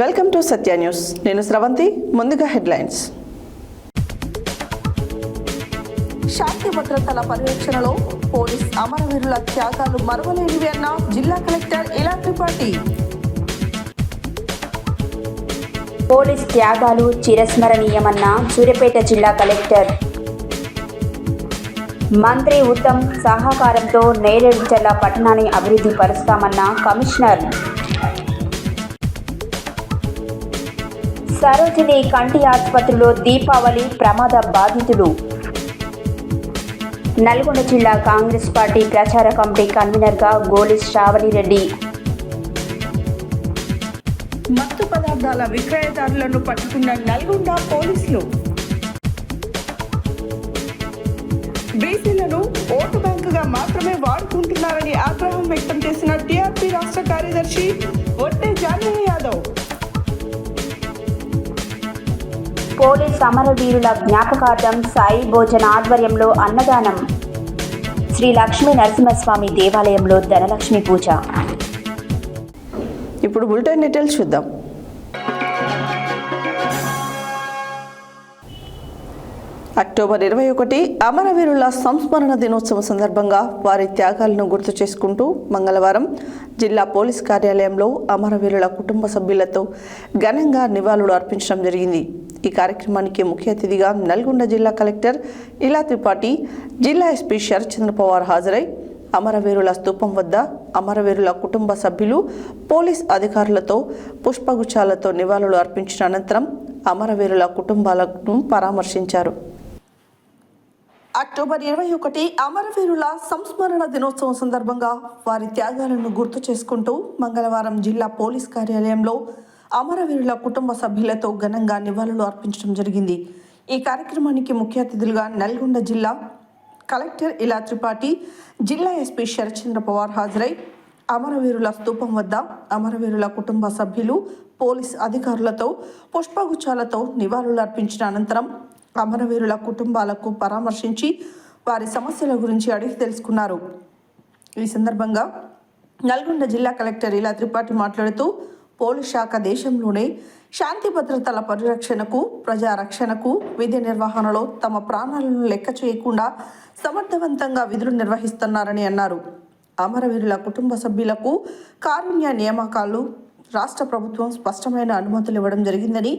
Welcome to Satya news. నేను స్రవంతి. ముందుగా headlines. శాంతి భద్రతల పరిరక్షణలో పోలీస్ అమరవీరుల త్యాగాలు మరువలేనివి అన్న జిల్లా కలెక్టర్ ఇలా త్రిపాఠి. పోలీస్ త్యాగాలు చిరస్మరణీయమన్న సూర్యాపేట జిల్లా కలెక్టర్. మంత్రి ఉత్తమ్ సహకారంతో నేరేడు జిల్లా పట్టణాన్ని అభివృద్ధి పరుస్తామన్న కమిషనర్. సరోజిని కంటి ఆసుపత్రిలో దీపావళి ప్రమాద బాధితులు. నల్గొండ జిల్లా కాంగ్రెస్ పార్టీ ప్రచార కమిటీ కన్వీనర్గా గోలి శ్రావణిరెడ్డి. మత్తు పదార్థాల విక్రయదారులను పట్టుకున్న నల్గొండ పోలీసులు. బీసీలను ఓటు బ్యాంకుగా మాత్రమే వాడుకుంటున్నారని ఆగ్రహం వ్యక్తం చేసిన టీఆర్పీ రాష్ట్ర కార్యదర్శి ఒట్టే జానయ్య యాదవ్. పోలీస్ అమరవీరుల జ్ఞాపకార్థం సాయి భోజన ఆధ్వర్యంలో అన్నదానం. శ్రీ లక్ష్మీ నరసింహస్వామి దేవాలయంలో ధనలక్ష్మి పూజ. ఇప్పుడు బులెటిన్ డీటెయిల్స్ చూద్దాం. అక్టోబర్ 21 అమరవీరుల సంస్మరణ దినోత్సవం సందర్భంగా వారి త్యాగాలను గుర్తు చేసుకుంటూ మంగళవారం జిల్లా పోలీస్ కార్యాలయంలో అమరవీరుల కుటుంబ సభ్యులతో ఘనంగా నివాళులు అర్పించడం జరిగింది. ఈ కార్యక్రమానికి ముఖ్య అతిథిగా నల్గొండ జిల్లా కలెక్టర్ ఇలా త్రిపాఠి, జిల్లా ఎస్పీ శరత్చంద్ర పవార్ హాజరై అమరవీరుల స్తూపం వద్ద అమరవీరుల కుటుంబ సభ్యులు, పోలీస్ అధికారులతో పుష్పగుచ్చాలతో నివాళులు అర్పించిన అనంతరం అమరవీరుల కుటుంబాలను పరామర్శించారు. అక్టోబర్ 21 అమరవీరుల సంస్మరణ దినోత్సవం సందర్భంగా వారి త్యాగాలను గుర్తు చేసుకుంటూ మంగళవారం జిల్లా పోలీస్ కార్యాలయంలో అమరవీరుల కుటుంబ సభ్యులతో ఘనంగా నివాళులు అర్పించడం జరిగింది. ఈ కార్యక్రమానికి ముఖ్య అతిథులుగా నల్గొండ జిల్లా కలెక్టర్ ఇలా త్రిపాఠి, జిల్లా ఎస్పీ శరత్చంద్ర పవార్ హాజరై అమరవీరుల స్తూపం వద్ద అమరవీరుల కుటుంబ సభ్యులు, పోలీస్ అధికారులతో పుష్పగుచ్చాలతో నివాళులు అర్పించిన అనంతరం అమరవీరుల కుటుంబాలకు పరామర్శించి వారి సమస్యల గురించి అడిగి తెలుసుకున్నారు. ఈ సందర్భంగా నల్గొండ జిల్లా కలెక్టర్ ఇలా త్రిపాఠి మాట్లాడుతూ పోలీస్ శాఖ దేశంలోనే శాంతి భద్రతల పరిరక్షణకు, ప్రజారక్షణకు, విధి నిర్వహణలో తమ ప్రాణాలను లెక్క చేయకుండా సమర్థవంతంగా విధులు నిర్వహిస్తున్నారని అన్నారు. అమరవీరుల కుటుంబ సభ్యులకు కారుణ్య నియామకాలు రాష్ట్ర ప్రభుత్వం స్పష్టమైన అనుమతులు ఇవ్వడం జరిగిందని,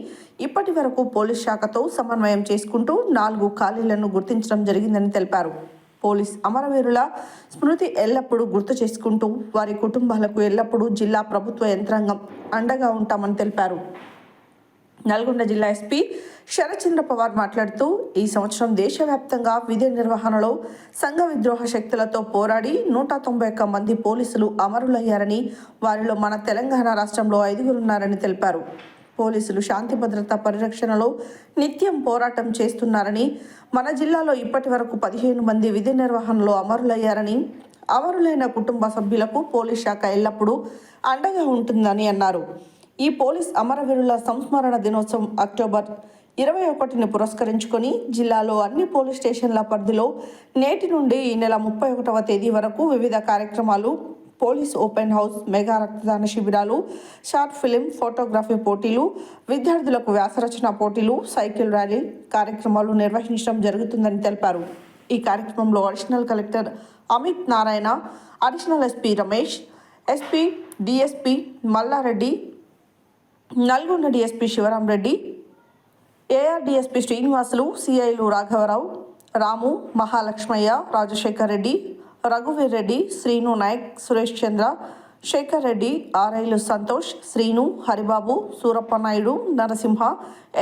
ఇప్పటి వరకు పోలీస్ శాఖతో సమన్వయం చేసుకుంటూ 4 ఖాళీలను గుర్తించడం జరిగిందని తెలిపారు. పోలీస్ అమరవీరుల స్మృతి ఎల్లప్పుడూ గుర్తు చేసుకుంటూ వారి కుటుంబాలకు ఎల్లప్పుడూ జిల్లా ప్రభుత్వ యంత్రాంగం అండగా ఉంటామని తెలిపారు. నల్గొండ జిల్లా ఎస్పీ శరత్చంద్ర పవార్ మాట్లాడుతూ ఈ సంవత్సరం దేశవ్యాప్తంగా విధి నిర్వహణలో సంఘ విద్రోహ శక్తులతో పోరాడి 191 మంది పోలీసులు అమరులయ్యారని, వారిలో మన తెలంగాణ రాష్ట్రంలో 5 ఉన్నారని తెలిపారు. పోలీసులు శాంతి భద్రత పరిరక్షణలో నిత్యం పోరాటం చేస్తున్నారని, మన జిల్లాలో ఇప్పటి వరకు 15 మంది విధి నిర్వహణలో అమరులయ్యారని, అమరులైన కుటుంబ సభ్యులకు పోలీస్ శాఖ ఎల్లప్పుడూ అండగా ఉంటుందని అన్నారు. ఈ పోలీస్ అమరవీరుల సంస్మరణ దినోత్సవం అక్టోబర్ 21ని పురస్కరించుకొని జిల్లాలో అన్ని పోలీస్ స్టేషన్ల పరిధిలో నేటి నుండి ఈ నెల 31వ తేదీ వరకు వివిధ కార్యక్రమాలు, పోలీస్ ఓపెన్ హౌస్, మెగా రక్తదాన శిబిరాలు, షార్ట్ ఫిలిం, ఫోటోగ్రఫీ పోటీలు, విద్యార్థులకు వ్యాసరచన పోటీలు, సైకిల్ ర్యాలీ కార్యక్రమాలు నిర్వహించడం జరుగుతుందని తెలిపారు. ఈ కార్యక్రమంలో additional collector Amit Narayana, additional SP Ramesh, SP DSP Mallareddy, Nalgonda DSP Shivaram Reddy, AR DSP Srinivasulu, సిఐలు రాఘవరావు, రాము, మహాలక్ష్మయ్య, రాజశేఖర్ రెడ్డి, రఘువీర్ రెడ్డి, శ్రీను నాయక్, సురేష్ చంద్ర, శేఖర్ రెడ్డి, ఆర్ఐలు సంతోష్, శ్రీను, హరిబాబు, సూరప్ప నాయుడు, నరసింహ,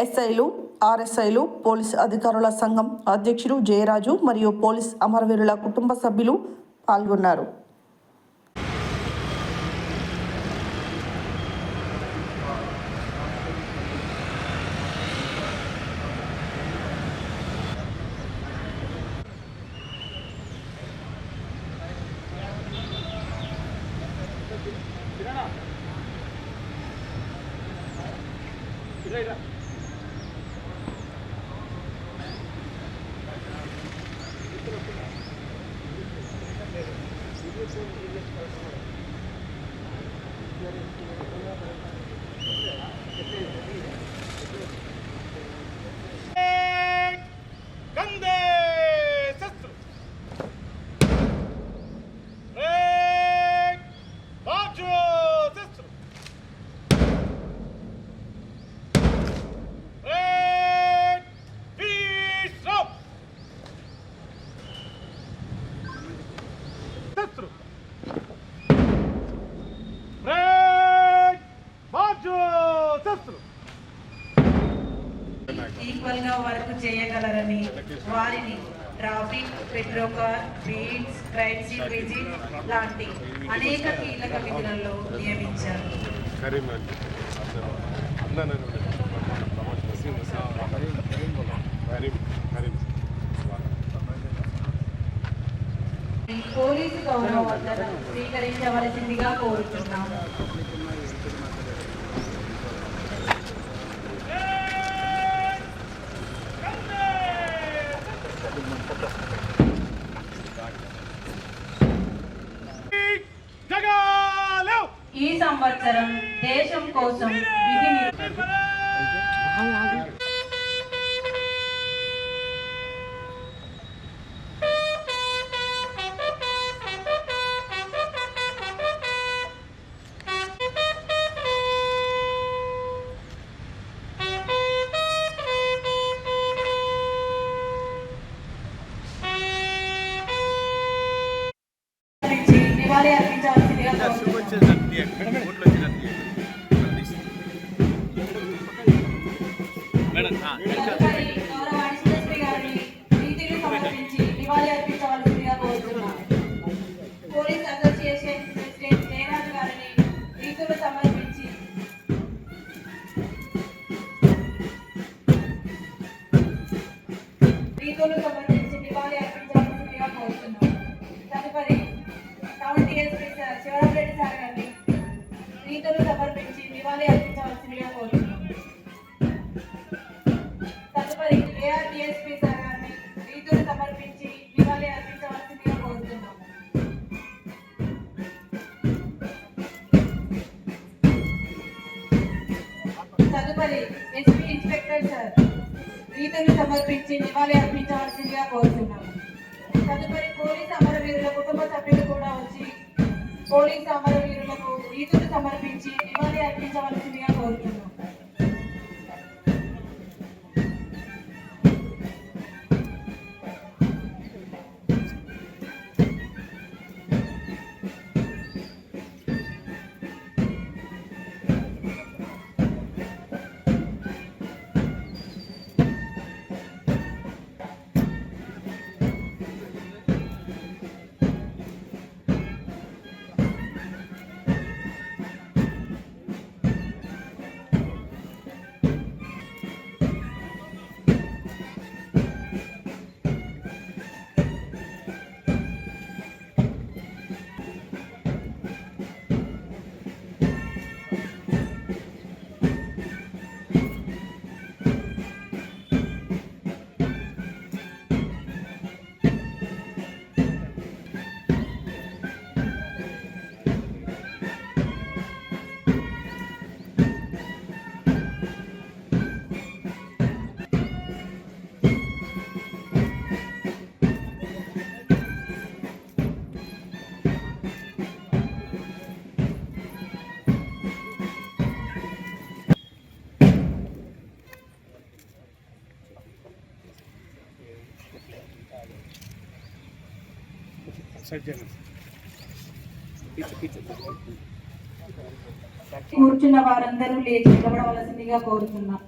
ఎస్ఐలు, ఆర్ఎస్ఐలు, పోలీస్ అధికారుల సంఘం అధ్యక్షుడు జయరాజు మరియు పోలీస్ అమరవీరుల కుటుంబ సభ్యులు పాల్గొన్నారు. ఈక్వల్గా వర్క్ చేయగలరని వారిని traffic, patrol car, beats, crime scene visit లాంటి అనేక కీలక విధులలో నియమించారు. పోలీసు గౌరవ వందనం స్వీకరించవలసిందిగా కోరుతున్నాము. ఈ సంవత్సరం దేశం కోసం విధి నివాళి అర్పించాల్సిందిగా సమర్పించి నివాళి అర్పించవలసిందిగా కోరుతున్నాం. పోలీస్ అసోసియేషన్ ప్రెసిడెంట్ జయరాజ్ గారిని రీతులు సమర్పించి నివాళి అర్పించవలసిందిగా కోరుతున్నాం. తదుపరి town DSP sir Sivarama Reddy sir గారిని రీతులు సమర్పించి నివాళి అర్పించవలసిందిగా కోరుతున్నాం. తదుపరి ఏఆర్ డిఎస్పీ సార్ గారిని రీతులు సమర్పించి నివాళి అర్పించవలసిందిగా కోరుతున్నాం. తదుపరి ఎస్పీ ఇన్స్పెక్టర్ సార్ రీతులు సమర్పించి నివాళి అర్పించవలసిందిగా కోరుతున్నాం. తదుపరి పోలీసు అమరవీరుల కుటుంబ సభ్యులు కూడా వచ్చి పోలీసు అమరవీరులకు రీతులు సమర్పించి నివాళి అర్పించవలసిందిగా కోరుతున్నాం. కూర్చున్న వారందరూ లేచి నిలబడవలసిందిగా కోరుతున్నాం.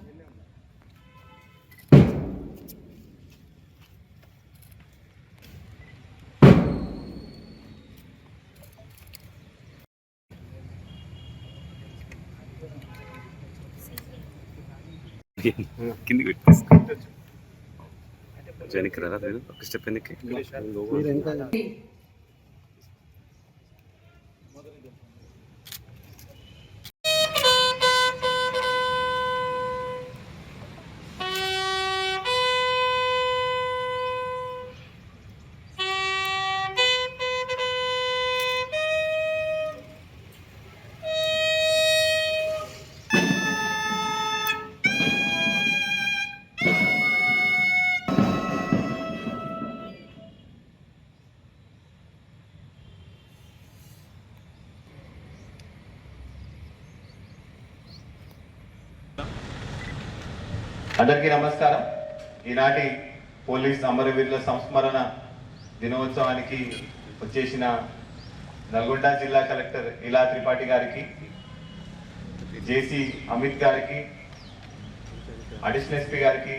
కిందికి పెట్టేసుకో. వెనక్కి రాదా? ఒక స్టెప్ వెనక్కి. అందరికీ నమస్కారం. ఈనాటి పోలీస్ అమరవీరుల సంస్మరణ దినోత్సవానికి వచ్చేసిన నల్గొండ జిల్లా కలెక్టర్ ఇలా త్రిపాఠి గారికి, జేసీ అమిత్ గారికి, అడిషనల్ ఎస్పీ గారికి,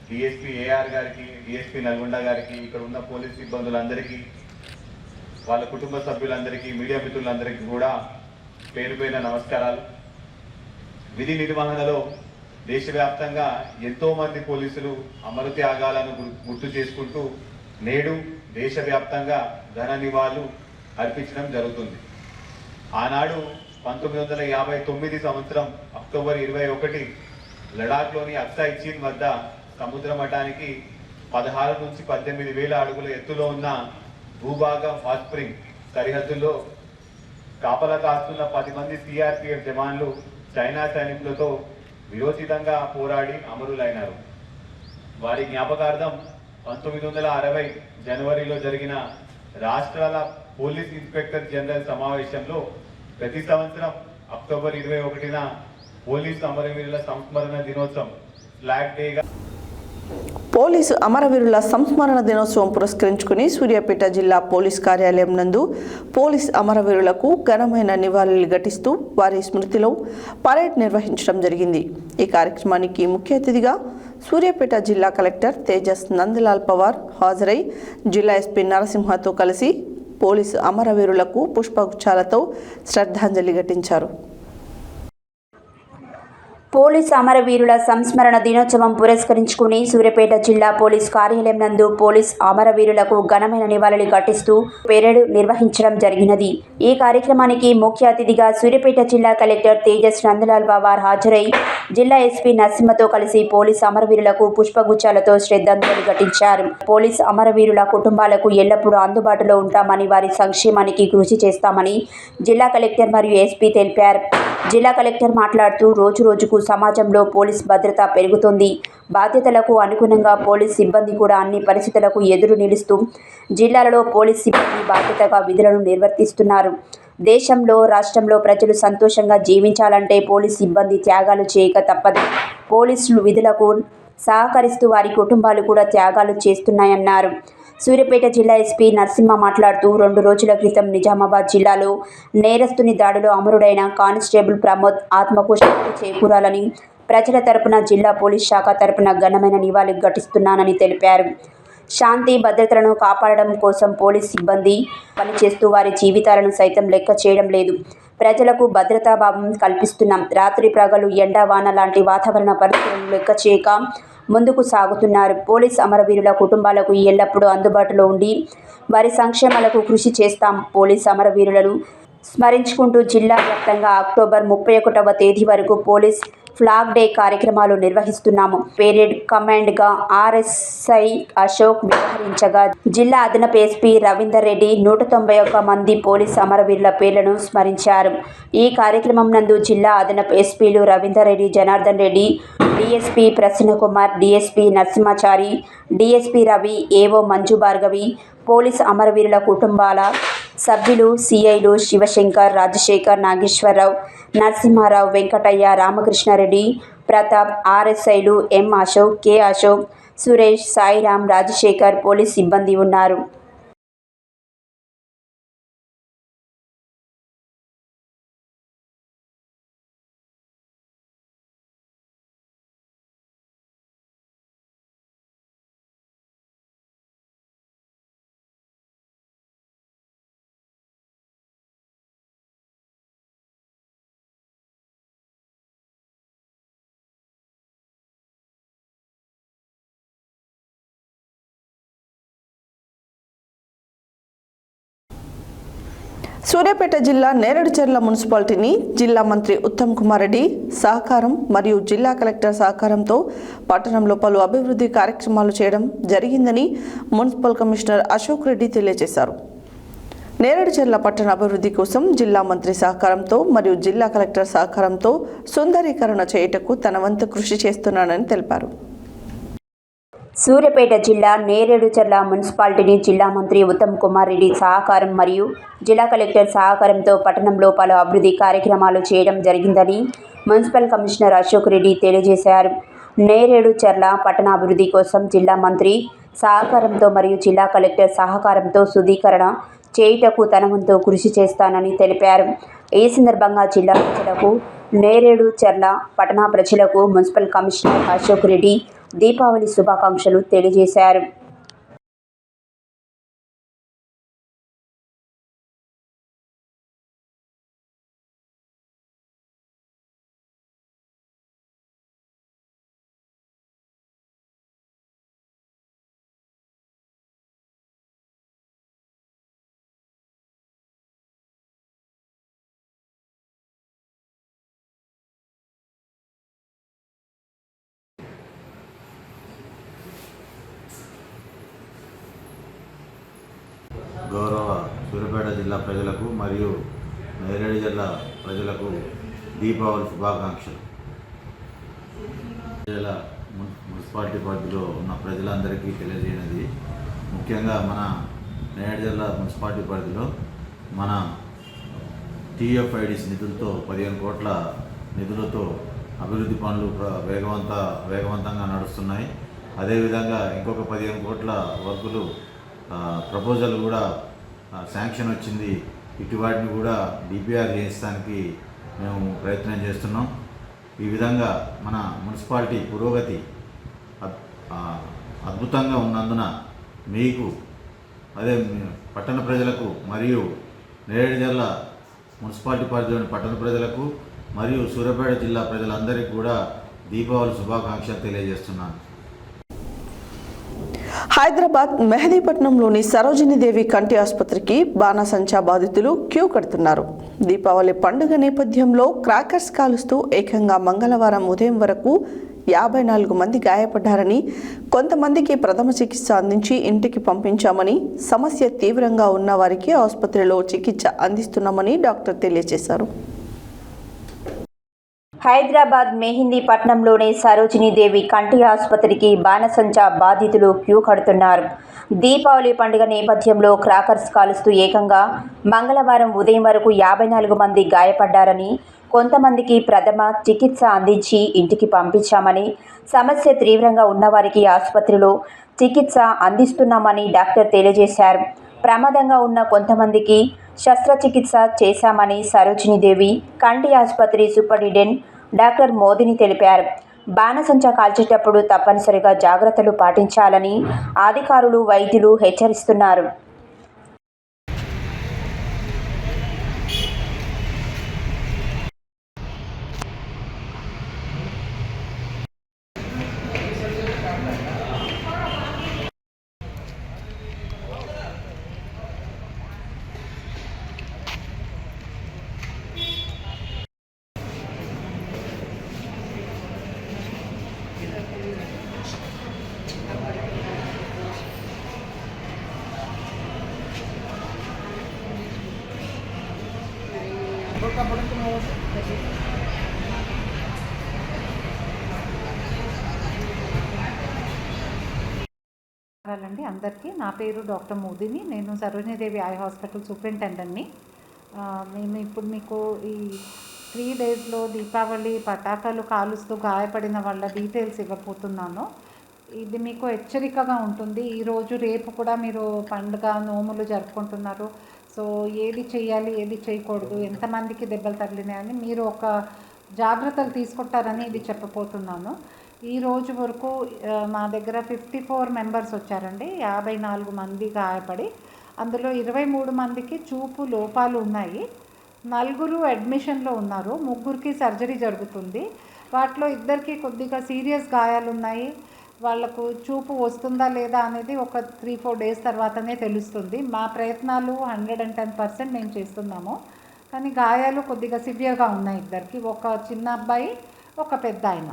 డిఎస్పీ ఏఆర్ గారికి, డిఎస్పీ నల్గొండ గారికి, ఇక్కడ ఉన్న పోలీస్ సిబ్బందులందరికీ, వాళ్ళ కుటుంబ సభ్యులందరికీ, మీడియా మిత్రులందరికీ కూడా పేరు పేరున నమస్కారాలు. విధి నిర్వహణలో దేశవ్యాప్తంగా ఎంతోమంది పోలీసులు అమర త్యాగాలను గుర్తు చేసుకుంటూ నేడు దేశవ్యాప్తంగా ఘన నివాళులు అర్పించడం జరుగుతుంది. ఆనాడు 1959 సంవత్సరం అక్టోబర్ 21 లడాఖ్లోని అక్సాయ్ చీన్ వద్ద సముద్ర మట్టానికి 16 నుంచి 18 వేల అడుగుల ఎత్తులో ఉన్న భూభాగం హాట్ స్ప్రింగ్ సరిహద్దుల్లో కాపలా కాస్తున్న 10 మంది సిఆర్పిఎఫ్ జవాన్లు చైనా సైనికులతో విరోచితంగా పోరాడి అమరులైనారు. వారి జ్ఞాపకార్థం 1960 జనవరిలో జరిగిన రాష్ట్రాల పోలీస్ ఇన్స్పెక్టర్ జనరల్ సమావేశంలో ప్రతి సంవత్సరం అక్టోబర్ 21న పోలీసు అమరవీరుల సంస్మరణ దినోత్సవం ఫ్లాగ్ డేగా పోలీసు అమరవీరుల సంస్మరణ దినోత్సవం పురస్కరించుకుని సూర్యాపేట జిల్లా పోలీస్ కార్యాలయం నందు పోలీస్ అమరవీరులకు ఘనమైన నివాళులు ఘటిస్తూ వారి స్మృతిలో పరేడ్ నిర్వహించడం జరిగింది. ఈ కార్యక్రమానికి ముఖ్య అతిథిగా సూర్యాపేట జిల్లా కలెక్టర్ తేజస్ నందలాల్ పవార్ హాజరై జిల్లా ఎస్పీ నరసింహతో కలిసి పోలీసు అమరవీరులకు పుష్పగుచ్చాలతో శ్రద్ధాంజలి ఘటించారు. పోలీస్ అమరవీరుల సంస్మరణ దినోత్సవం పురస్కరించుకుని సూర్యాపేట జిల్లా పోలీస్ కార్యాలయం నందు పోలీస్ అమరవీరులకు ఘనమైన నివాళులు ఘటిస్తూ పెరేడ్ నిర్వహించడం జరిగినది. ఈ కార్యక్రమానికి ముఖ్య అతిథిగా సూర్యాపేట జిల్లా కలెక్టర్ తేజస్ నందలాల్ పవార్ హాజరై జిల్లా ఎస్పీ నరసింహతో కలిసి పోలీస్ అమరవీరులకు పుష్పగుచ్చాలతో శ్రద్ధాంజలి ఘటించారు. పోలీస్ అమరవీరుల కుటుంబాలకు ఎల్లప్పుడూ అందుబాటులో ఉంటామని, వారి సంక్షేమానికి కృషి చేస్తామని జిల్లా కలెక్టర్ మరియు ఎస్పీ తెలిపారు. జిల్లా కలెక్టర్ మాట్లాడుతూ రోజు రోజుకు సమాజంలో పోలీస్ భద్రత పెరుగుతోంది. బాధ్యతలకు అనుగుణంగా పోలీస్ సిబ్బంది కూడా అన్ని పరిస్థితులకు ఎదురు నిలుస్తూ జిల్లాలలో పోలీస్ సిబ్బంది బాధ్యతగా విధులను నిర్వర్తిస్తున్నారు. దేశంలో, రాష్ట్రంలో ప్రజలు సంతోషంగా జీవించాలంటే పోలీస్ సిబ్బంది త్యాగాలు చేయక తప్పదు. పోలీసులు విధులకు సహకరిస్తూ వారి కుటుంబాలు కూడా త్యాగాలు చేస్తున్నాయన్నారు. సూర్యాపేట జిల్లా ఎస్పీ నరసింహ మాట్లాడుతూ 2 రోజుల క్రితం నిజామాబాద్ జిల్లాలో నేరస్తుని దాడిలో అమరుడైన కానిస్టేబుల్ ప్రమోద్ ఆత్మకు శాంతి చేకూరాలని ప్రజల తరపున జిల్లా పోలీస్ శాఖ తరపున ఘనమైన నివాళులు ఘటిస్తున్నానని తెలిపారు. శాంతి భద్రతలను కాపాడడం కోసం పోలీస్ సిబ్బంది పనిచేస్తూ వారి జీవితాలను సైతం లెక్క చేయడం లేదు. ప్రజలకు భద్రతాభావం కల్పిస్తున్నాం. రాత్రి ప్రగలు, ఎండ, వాన లాంటి వాతావరణ పరిస్థితులను లెక్క చేయక ముందుకు సాగుతున్నారు. పోలీస్ అమరవీరుల కుటుంబాలకు ఎల్లప్పుడూ అందుబాటులో ఉండి వారి సంక్షేమాలకు కృషి చేస్తాం. పోలీస్ అమరవీరులను స్మరించుకుంటూ జిల్లా వ్యాప్తంగా అక్టోబర్ 31వ తేదీ వరకు పోలీస్ ఫ్లాగ్ డే కార్యక్రమాలు నిర్వహిస్తున్నాము. పెరేడ్ కమాండ్గా ఆర్ఎస్ఐ అశోక్ వ్యవహరించగా జిల్లా అదనపు ఎస్పీ రవీందర్ రెడ్డి 191 మంది పోలీస్ అమరవీరుల పేర్లను స్మరించారు. ఈ కార్యక్రమం నందు జిల్లా అదనపు ఎస్పీలు Ravinder Reddy, Janardhan Reddy, DSP Prasannakumar, DSP Narasimhachari, DSP Ravi, AO Manju Bhargavi, police అమరవీరుల కుటుంబాల సభ్యులు, సిఐలు శివశంకర్, రాజశేఖర్, నాగేశ్వరరావు, నరసింహారావు, వెంకటయ్య, రామకృష్ణారెడ్డి, ప్రతాప్, ఆర్ఎస్ఐలు M Ashok, K Ashok, Suresh, Sairam, Rajasekhar, police సిబ్బంది ఉన్నారు. సూర్యాపేట జిల్లా నేరేడుచర్ల మున్సిపాలిటీని జిల్లా మంత్రి ఉత్తమ్ కుమార్ రెడ్డి సహకారం మరియు జిల్లా కలెక్టర్ సహకారంతో పట్టణంలో పలు అభివృద్ధి కార్యక్రమాలు చేయడం జరిగిందని మున్సిపల్ కమిషనర్ అశోక్ రెడ్డి తెలియజేశారు. నేరేడుచర్ల పట్టణ అభివృద్ధి కోసం జిల్లా మంత్రి సహకారంతో మరియు జిల్లా కలెక్టర్ సహకారంతో సుందరీకరణ చేయుటకు తన వంతు కృషి చేస్తున్నానని తెలిపారు. సూర్యాపేట జిల్లా నేరేడుచర్ల మున్సిపాలిటీని జిల్లా మంత్రి ఉత్తమ్ కుమార్ రెడ్డి సహకారం మరియు జిల్లా కలెక్టర్ సహకారంతో పట్టణంలో పలు అభివృద్ధి కార్యక్రమాలు చేయడం జరిగిందని మున్సిపల్ కమిషనర్ అశోక్ రెడ్డి తెలియజేశారు. నేరేడుచర్ల పట్టణ అభివృద్ధి కోసం జిల్లా మంత్రి సహకారంతో మరియు జిల్లా కలెక్టర్ సహకారంతో శుద్ధీకరణ చేయుటకు తన వంతు కృషి చేస్తానని తెలిపారు. ఈ సందర్భంగా జిల్లా ప్రజలకు నేరేడు చర్ల పట్టణ ప్రజలకు మున్సిపల్ కమిషనర్ అశోక్ రెడ్డి దీపావళి శుభాకాంక్షలు తెలియజేశారు. గౌరవ సూర్యాపేట జిల్లా ప్రజలకు మరియు నేరేడు జిల్లా ప్రజలకు దీపావళి శుభాకాంక్షలు. జిల్లా మున్సిపాలిటీ పరిధిలో ఉన్న ప్రజలందరికీ తెలియజేయనిది ముఖ్యంగా మన నేరేడు జిల్లా మున్సిపాలిటీ పరిధిలో మన TFIDs నిధులతో 15 కోట్ల నిధులతో అభివృద్ధి పనులు వేగవంతంగా నడుస్తున్నాయి. అదేవిధంగా ఇంకొక 15 కోట్ల వర్కులు ప్రపోజల్ కూడా శాంక్షన్ వచ్చింది. ఇటు వాటిని కూడా DPR చేయించడానికి మేము ప్రయత్నం చేస్తున్నాం. ఈ విధంగా మన మున్సిపాలిటీ పురోగతి అద్భుతంగా ఉన్నందున మీకు పట్టణ ప్రజలకు మరియు నేరేడు జిల్లా మున్సిపాలిటీ పరిధిలోని పట్టణ ప్రజలకు మరియు సూర్యాపేట జిల్లా ప్రజలందరికీ కూడా దీపావళి శుభాకాంక్షలు తెలియజేస్తున్నాను. హైదరాబాద్ మెహదీపట్నంలోని సరోజినీదేవి కంటి ఆసుపత్రికి బాణసంచా బాధితులు క్యూ కడుతున్నారు. దీపావళి పండుగ నేపథ్యంలో క్రాకర్స్ కాలుస్తూ ఏకంగా మంగళవారం ఉదయం వరకు 54 మంది గాయపడ్డారని, కొంతమందికి ప్రథమ చికిత్స అందించి ఇంటికి పంపించామని, సమస్య తీవ్రంగా ఉన్న వారికి ఆసుపత్రిలో చికిత్స అందిస్తున్నామని డాక్టర్ తెలియజేశారు. హైదరాబాద్ మెహిందీపట్నంలోని సరోజినీదేవి కంటి ఆసుపత్రికి బాణసంచా బాధితులు క్యూ కడుతున్నారు. దీపావళి పండుగ నేపథ్యంలో క్రాకర్స్ కాలుస్తూ ఏకంగా మంగళవారం ఉదయం వరకు 54 మంది గాయపడ్డారని, కొంతమందికి ప్రథమ చికిత్స అందించి ఇంటికి పంపించామని, సమస్య తీవ్రంగా ఉన్నవారికి ఆసుపత్రిలో చికిత్స అందిస్తున్నామని డాక్టర్ తెలియజేశారు. ప్రమాదంగా ఉన్న కొంతమందికి శస్త్రచికిత్స చేశామని సరోజినీదేవి కంటి ఆసుపత్రి సూపరింటెండెంట్ డాక్టర్ మోదిని తెలిపారు. బాణసంచా కాల్చేటప్పుడు తప్పనిసరిగా జాగ్రత్తలు పాటించాలని అధికారులు, వైద్యులు హెచ్చరిస్తున్నారు. అండి అందరికీ, నా పేరు డాక్టర్ మోదిని. నేను సరోజినీదేవి ఐ హాస్పిటల్ సూపరింటెండెంట్ని. మేము ఇప్పుడు మీకు ఈ 3 డేస్లో దీపావళి పటాకాలు కాలుస్తూ గాయపడిన వాళ్ళ డీటెయిల్స్ ఇవ్వబోతున్నాను. ఇది మీకు హెచ్చరికగా ఉంటుంది. ఈరోజు రేపు కూడా మీరు పండుగ నోములు జరుపుకుంటున్నారు. సో ఏది చేయాలి, ఏది చేయకూడదు, ఎంతమందికి దెబ్బలు తగిలినాయని మీరు ఒక జాగ్రత్తలు తీసుకుంటారని ఇది చెప్పబోతున్నాను. ఈ రోజు వరకు మా దగ్గర 54 మెంబర్స్ వచ్చారండి. 54 మంది గాయపడి, అందులో 23 మందికి చూపు లోపాలు ఉన్నాయి. 4 అడ్మిషన్లో ఉన్నారు. 3కి సర్జరీ జరుగుతుంది. వాటిలో 2కి కొద్దిగా సీరియస్ గాయాలు ఉన్నాయి. వాళ్లకు చూపు వస్తుందా లేదా అనేది ఒక 3-4 డేస్ తర్వాతనే తెలుస్తుంది. మా ప్రయత్నాలు 110% మేము చేస్తున్నాము. కానీ గాయాలు కొద్దిగా సివియర్గా ఉన్నాయి 2కి. ఒక చిన్న అబ్బాయి, ఒక పెద్ద ఆయన.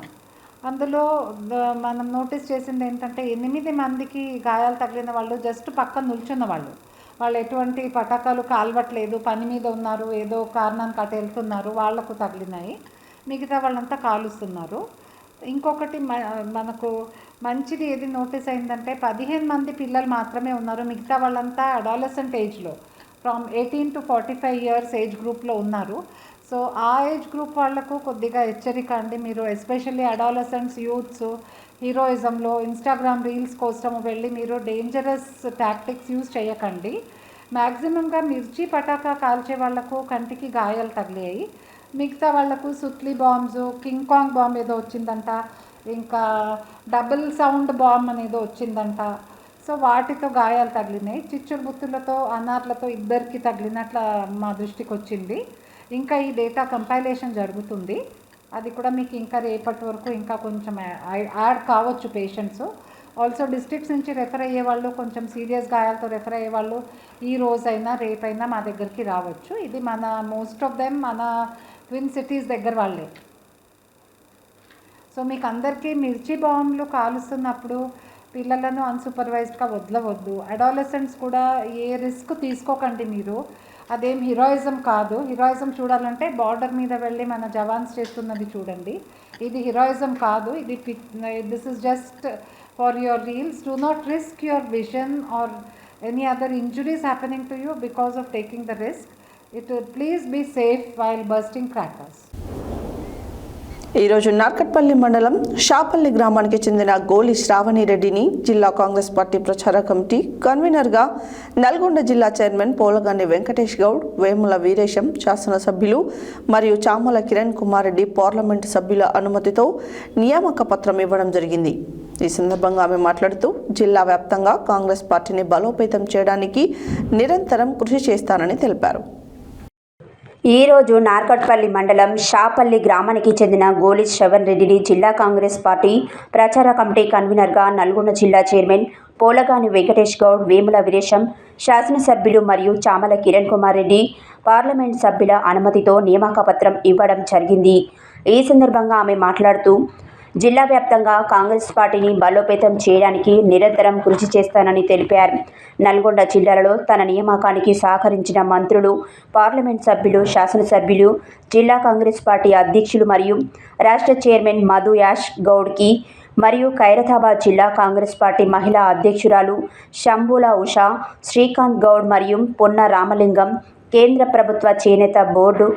అందులో మనం నోటీస్ చేసింది ఏంటంటే 8 మందికి గాయాలు తగిలిన వాళ్ళు జస్ట్ పక్కన నిల్చున్న వాళ్ళు ఎటువంటి పటాకాలు కాల్వట్లేదు, పని మీద ఉన్నారు, ఏదో కారణానికి అటు వెళ్తున్నారు, వాళ్లకు తగిలినాయి. మిగతా వాళ్ళంతా కాలుస్తున్నారు. ఇంకొకటి మనకు మంచిది ఏది నోటీస్ అయిందంటే 15 మంది పిల్లలు మాత్రమే ఉన్నారు. మిగతా వాళ్ళంతా అడాలసెంట్ ఏజ్లో, ఫ్రమ్ 18 to 45 ఇయర్స్ ఏజ్ గ్రూప్లో ఉన్నారు. సో ఆ ఏజ్ గ్రూప్ వాళ్లకు కొద్దిగా హెచ్చరిక అండి. మీరు ఎస్పెషల్లీ అడాలసెంట్స్, యూత్స్ హీరోయిజంలో ఇన్స్టాగ్రామ్ రీల్స్ కోసం వెళ్ళి మీరు డేంజరస్ టాక్టిక్స్ యూజ్ చేయకండి. మ్యాక్సిమంగా మిర్చి పటాకా కాల్చే వాళ్లకు కంటికి గాయాలు తగిలాయి. మిగతా వాళ్ళకు sutli bombs, king Kong bomb ఏదో వచ్చిందంట, ఇంకా డబుల్ సౌండ్ బాంబ్ అనేదో వచ్చిందంట. సో వాటితో గాయాలు తగిలినాయి. చిచ్చురు బుత్తులతో, అనార్లతో ఇద్దరికి తగిలినట్ల మా దృష్టికి వచ్చింది. ఇంకా ఈ డేటా కంపైలేషన్ జరుగుతుంది. అది కూడా మీకు ఇంకా రేపటి వరకు ఇంకా కొంచెం యాడ్ కావచ్చు పేషెంట్స్. ఆల్సో డిస్ట్రిక్ట్స్ నుంచి రెఫర్ అయ్యే వాళ్ళు, కొంచెం సీరియస్ గాయాలతో రెఫర్ అయ్యే వాళ్ళు ఈ రోజైనా రేపైనా మా దగ్గరికి రావచ్చు. ఇది మన మోస్ట్ ఆఫ్ దెమ్ మన ట్విన్ సిటీస్ దగ్గర వాళ్ళే. సో మీకు అందరికీ మిర్చి బాంబులు కాలుస్తున్నప్పుడు పిల్లలను అన్సూపర్వైజ్డ్గా వదలవద్దు. అడాలసెంట్స్ కూడా ఏ రిస్క్ తీసుకోకండి మీరు. అదేం హీరోయిజం కాదు. హీరోయిజం చూడాలంటే బార్డర్ మీద వెళ్ళి మన జవాన్స్ చేస్తున్నది చూడండి. ఇది హీరోయిజం కాదు. This is just for your reels. Do not risk your vision or any other injuries happening to you because of taking the risk. Please be safe while bursting crackers. ఈరోజు నార్కట్పల్లి మండలం షాపల్లి గ్రామానికి చెందిన గోలి శ్రావణిరెడ్డిని జిల్లా కాంగ్రెస్ పార్టీ ప్రచార committee కన్వీనర్గా నల్గొండ జిల్లా chairman Polagani Venkatesh Goud, Vemula Veeresham శాసనసభ్యులు మరియు చామల కిరణ్ కుమార్ రెడ్డి పార్లమెంటు సభ్యుల అనుమతితో నియామక పత్రం ఇవ్వడం జరిగింది. ఈ సందర్భంగా ఆమె మాట్లాడుతూ జిల్లా వ్యాప్తంగా కాంగ్రెస్ పార్టీని బలోపేతం చేయడానికి నిరంతరం కృషి చేస్తానని తెలిపారు. ఈరోజు నార్కట్పల్లి మండలం షాపల్లి గ్రామానికి చెందిన గోలి శ్రవణ్ రెడ్డిని జిల్లా కాంగ్రెస్ పార్టీ ప్రచార కమిటీ కన్వీనర్గా నల్గొండ జిల్లా చైర్మన్ పోలగాని వెంకటేష్ గౌడ్, వేముల వీరేశం శాసనసభ్యులు మరియు చామల కిరణ్ కుమార్ రెడ్డి పార్లమెంట్ సభ్యుల అనుమతితో నియామక పత్రం ఇవ్వడం జరిగింది. ఈ సందర్భంగా ఆమె మాట్లాడుతూ జిల్లా వ్యాప్తంగా కాంగ్రెస్ పార్టీని బలోపేతం చేయడానికి నిరంతరం కృషి చేస్తానని తెలిపారు. నల్గొండ జిల్లాలో తన నియామకానికి సహకరించిన మంత్రులు, పార్లమెంట్ సభ్యులు, శాసనసభ్యులు, జిల్లా కాంగ్రెస్ పార్టీ అధ్యక్షులు మరియు రాష్ట్ర చైర్మన్ మధు యాష్ గౌడ్కి మరియు ఖైరతాబాద్ జిల్లా కాంగ్రెస్ పార్టీ మహిళా అధ్యక్షురాలు శంభూల ఉషా, శ్రీకాంత్ గౌడ్ మరియు పొన్న రామలింగం, కేంద్ర ప్రభుత్వ చేనేత బోర్డు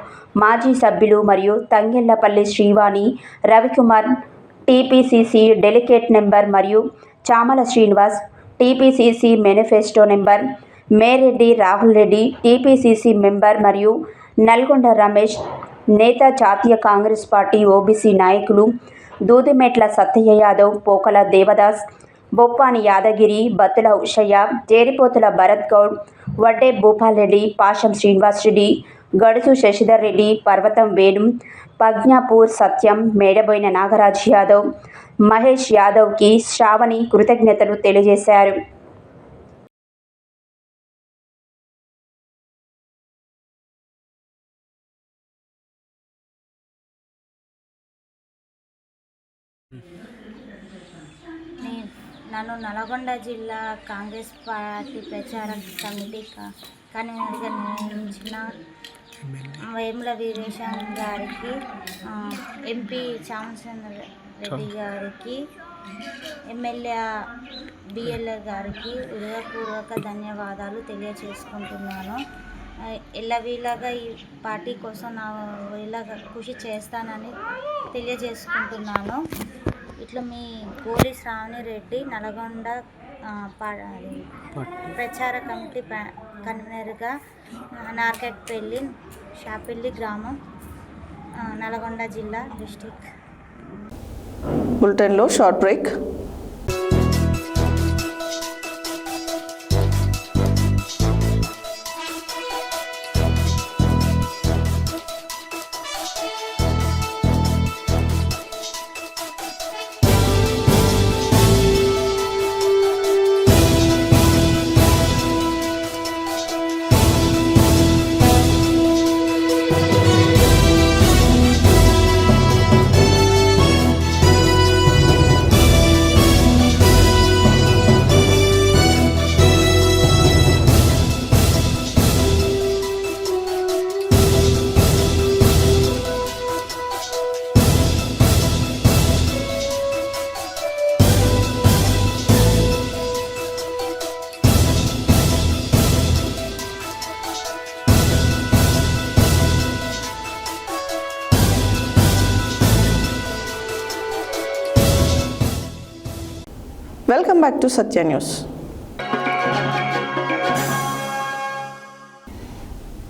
మాజీ సభ్యులు మరియు Thangellapalli Srivani, Ravikumar TPCC delegate number మరియు Chamala Srinivas TPCC manifesto number, Mereddy Rahul Reddy TPCC member మరియు నల్గొండ రమేష్ నేత, జాతీయ కాంగ్రెస్ పార్టీ ఓబీసీ నాయకులు దూదిమెట్ల సత్తయ్య యాదవ్, పోకల దేవదాస్, బొప్పాని యాదగిరి, బత్తుల ఉషయ్య, జేరిపోతుల భరత్ గౌడ్, వడ్డే భూపాల్ రెడ్డి, పాషం శ్రీనివాస్ రెడ్డి, గడుసు శశిధర్ రెడ్డి, పర్వతం వేణు, పజ్ఞాపూర్ సత్యం, మేడబోయిన నాగరాజ్ యాదవ్, మహేష్ యాదవ్కి శ్రావణి కృతజ్ఞతలు తెలియజేశారు. నన్ను నల్గొండ జిల్లా కాంగ్రెస్ పార్టీ ప్రచార కమిటీ కన్వీనర్గా నియమించిన వేముల వీరేశం గారికి, ఎంపీ చామల రెడ్డి గారికి, ఎమ్మెల్యే బిఎల్ఏ గారికి హృదయపూర్వక ధన్యవాదాలు తెలియచేసుకుంటున్నాను. ఎల్లవీలాగా ఈ పార్టీ కోసం నా ఇలాగా కృషి చేస్తానని తెలియజేసుకుంటున్నాను. ఇట్లా మీ గోలి శ్రావణిరెడ్డి నల్గొండ ప్రచార కమిటీ కన్వీనర్గా నార్కట్పల్లి షాపల్లి గ్రామం, నల్గొండ జిల్లా డిస్ట్రిక్ట్. బులెటిన్లో short break. Welcome back to Satya news.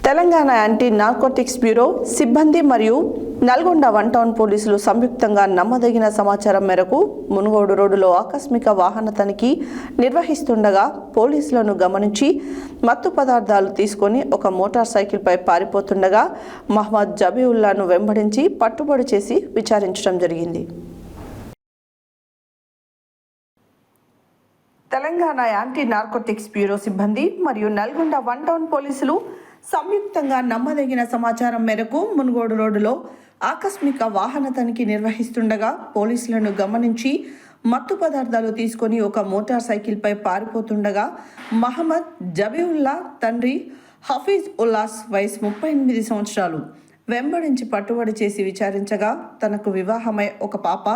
Telangana anti narcotics bureau సిబ్బంది మరియు నల్గొండ వన్ టౌన్ పోలీసులు సంయుక్తంగా నమ్మదగిన సమాచారం మేరకు మునుగోడు రోడ్డులో ఆకస్మిక వాహన తనిఖీ నిర్వహిస్తుండగా పోలీసులను గమనించి మత్తు పదార్థాలు తీసుకొని ఒక మోటార్ సైకిల్పై పారిపోతుండగా మహమ్మద్ జబీవుల్లాను వెంబడించి పట్టుబడి చేసి విచారించడం జరిగింది. తెలంగాణ యాంటీ నార్కోటిక్స్ బ్యూరో సిబ్బంది మరియు నల్గొండ వన్ టౌన్ పోలీసులు సంయుక్తంగా నమ్మదగిన సమాచారం మేరకు మునుగోడు రోడ్డులో ఆకస్మిక వాహన తనిఖీ నిర్వహిస్తుండగా పోలీసులను గమనించి మత్తు పదార్థాలు తీసుకొని ఒక మోటార్ సైకిల్పై పారిపోతుండగా మహమ్మద్ జబీవుల్లా తండ్రి హఫీజ్ ఉల్లాస్ వయసు 38 సంవత్సరాలు వెంబడించి పట్టుబడి చేసి విచారించగా తనకు వివాహమై ఒక పాప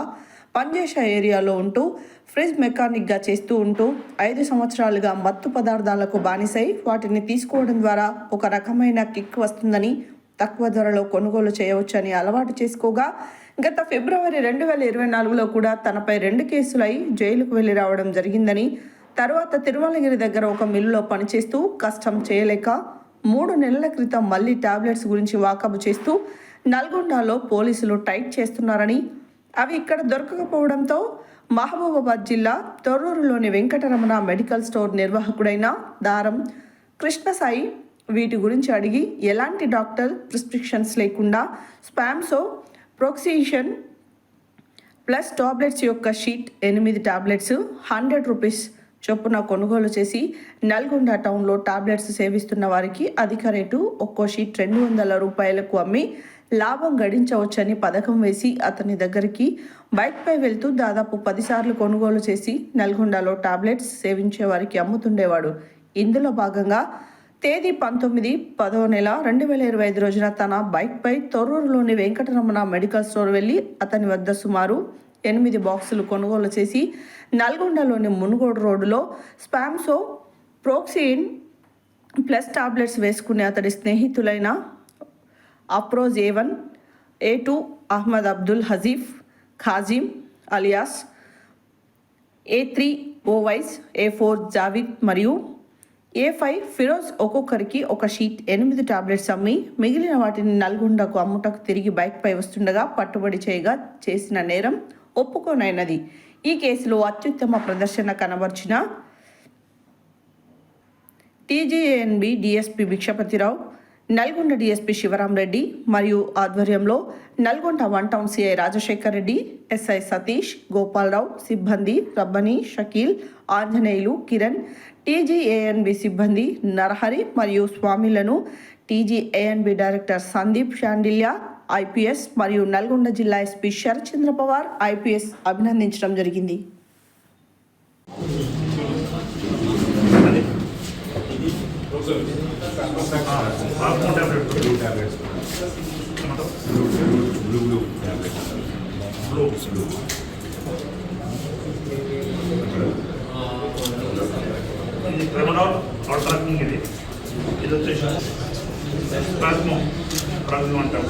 పనిచేసే ఏరియాలో ఉంటూ ఫ్రిడ్జ్ మెకానిక్గా చేస్తూ ఉంటూ 5 సంవత్సరాలుగా మత్తు పదార్థాలకు బానిసై వాటిని తీసుకోవడం ద్వారా ఒక రకమైన కిక్ వస్తుందని తక్కువ ధరలో కొనుగోలు చేయవచ్చని అలవాటు చేసుకోగా గత ఫిబ్రవరి 2024లో కూడా తనపై 2 కేసులై జైలుకు వెళ్లి రావడం జరిగిందని, తర్వాత తిరుమలగిరి దగ్గర ఒక మిల్లులో పనిచేస్తూ కష్టం చేయలేక 3 నెలల క్రితం మళ్ళీ టాబ్లెట్స్ గురించి వాకబు చేస్తూ నల్గొండలో పోలీసులు టైట్ చేస్తున్నారని, అవి ఇక్కడ దొరకకపోవడంతో మహబూబాబాద్ జిల్లా తొర్రూరులోని వెంకటరమణ మెడికల్ స్టోర్ నిర్వాహకుడైన దారం కృష్ణసాయి వీటి గురించి అడిగి ఎలాంటి డాక్టర్ ప్రిస్క్రిప్షన్స్ లేకుండా స్పామ్సో ప్రోక్సిషన్ ప్లస్ టాబ్లెట్స్ యొక్క షీట్ 8 టాబ్లెట్స్ 100 రూపీస్ చొప్పున కొనుగోలు చేసి నల్గొండ టౌన్లో టాబ్లెట్స్ సేవిస్తున్న వారికి అధిక రేటు ఒక్కో షీట్ 200 రూపాయలకు అమ్మి లాభం గడించవచ్చని పథకం వేసి అతని దగ్గరికి బైక్పై వెళ్తూ దాదాపు 10 సార్లు కొనుగోలు చేసి నల్గొండలో టాబ్లెట్స్ సేవించే వారికి అమ్ముతుండేవాడు. ఇందులో భాగంగా తేదీ 19/10/2025 రోజున తన బైక్పై తొర్రూరులోని వెంకటరమణ మెడికల్ స్టోర్ వెళ్ళి అతని వద్ద సుమారు 8 బాక్సులు కొనుగోలు చేసి నల్గొండలోని మునుగోడు రోడ్డులో స్పామ్సో ప్రోక్సిన్ ప్లస్ టాబ్లెట్స్ వేసుకునే అతడి స్నేహితులైన Afroz A1, A2 Ahmed Abdul Hazif Khazim alias A3 Owais, A4 Javid మరియు A5 ఫిరోజ్ ఒక్కొక్కరికి ఒక షీట్ 8 టాబ్లెట్స్ అమ్మి మిగిలిన వాటిని నల్గొండకు అమ్ముటకు తిరిగి బైక్పై వస్తుండగా పట్టుబడి చేయగా చేసిన నేరం ఒప్పుకోనైనది. ఈ కేసులో అత్యుత్తమ ప్రదర్శన కనబర్చిన TGANB DSP భిక్షపతిరావు, Nalgonda DSP Sivaram Reddy మరియు ఆధ్వర్యంలో Nalgonda one town CI Rajasekhar Reddy, SI Satish, Gopalarao, సిబ్బంది రబ్బనీ, షకీల్, ఆంజనేయులు, కిరణ్, TGANB సిబ్బంది నరహరి మరియు స్వామిలను TGANB director Sandeep Shandilya IPS మరియు నల్గొండ జిల్లా SP శరత్చంద్ర పవార్ IPS అభినందించడం జరిగింది. ఇది క్రిమినల్ అవుట్రాకింగ్, ఇది వచ్చేసి ప్లాస్మో ప్రాబ్లం అంటారు.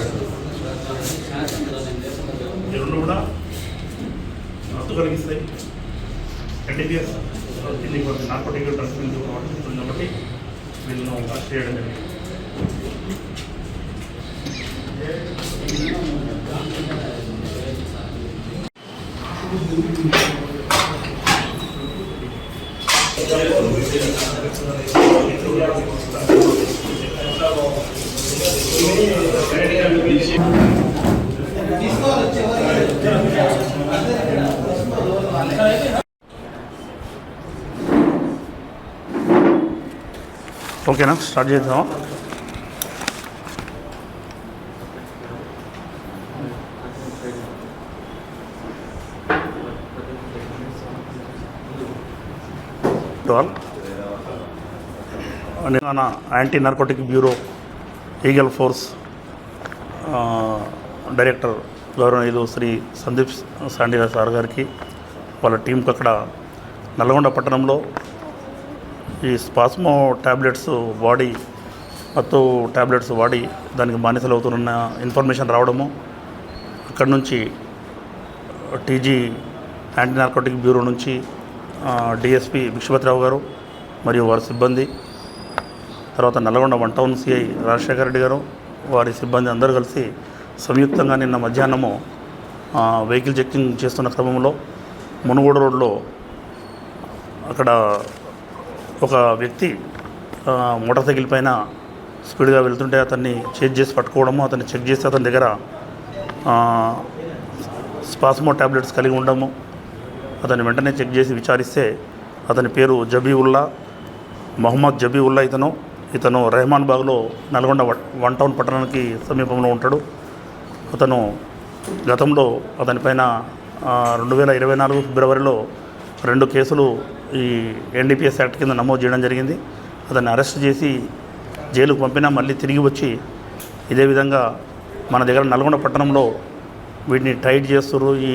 ఈ రెండు కూడా మత్తు కలిగిస్తాయి. NDPS నార్కోటికల్ డ్రగ్స్ కాబట్టి వీళ్ళను అరెస్ట్ చేయడం జరిగింది. ఓకేనా, స్టార్ట్ చేద్దాం. Telangana anti narcotic bureau eagle force director గౌరవనీయులు శ్రీ సందీప్ సాండిలా సార్ గారికి, వాళ్ళ టీంకి అక్కడ నల్గొండ పట్టణంలో ఈ స్పాస్మో ట్యాబ్లెట్స్ వాడి మత్తు ట్యాబ్లెట్స్ వాడి దానికి బానిసలు అవుతున్న ఇన్ఫర్మేషన్ రావడము, అక్కడి నుంచి TG యాంటీ నార్కోటిక్ బ్యూరో నుంచి DSP భిక్షపతిరావు గారు మరియు వారి సిబ్బంది తర్వాత నల్గొండ 1 టౌన్ సిఐ రాజశేఖర రెడ్డి గారు వారి సిబ్బంది అందరూ కలిసి సంయుక్తంగా నిన్న మధ్యాహ్నము వెహికల్ చెకింగ్ చేస్తున్న క్రమంలో మునుగోడు రోడ్లో అక్కడ ఒక వ్యక్తి మోటార్ సైకిల్ పైన స్పీడ్గా వెళ్తుంటే అతన్ని చేజ్ చేసి పట్టుకోవడము, అతన్ని చెక్ చేసి అతని దగ్గర స్పాస్మో ట్యాబ్లెట్స్ కలిగి ఉండము. అతన్ని వెంటనే చెక్ చేసి విచారిస్తే అతని పేరు జబీవుల్లా, మొహమ్మద్ జబీవుల్లా. ఇతను రెహమాన్ బాగ్లో నల్గొండ 1 టౌన్ పట్టణానికి సమీపంలో ఉంటాడు. అతను గతంలో అతనిపైన 2024 ఫిబ్రవరిలో 2 కేసులు ఈ NDPS యాక్ట్ కింద నమోదు చేయడం జరిగింది. అతన్ని అరెస్ట్ చేసి జైలుకు పంపినా మళ్ళీ తిరిగి వచ్చి ఇదే విధంగా మన దగ్గర నల్గొండ పట్టణంలో వీటిని టైట్ చేస్తున్నారు ఈ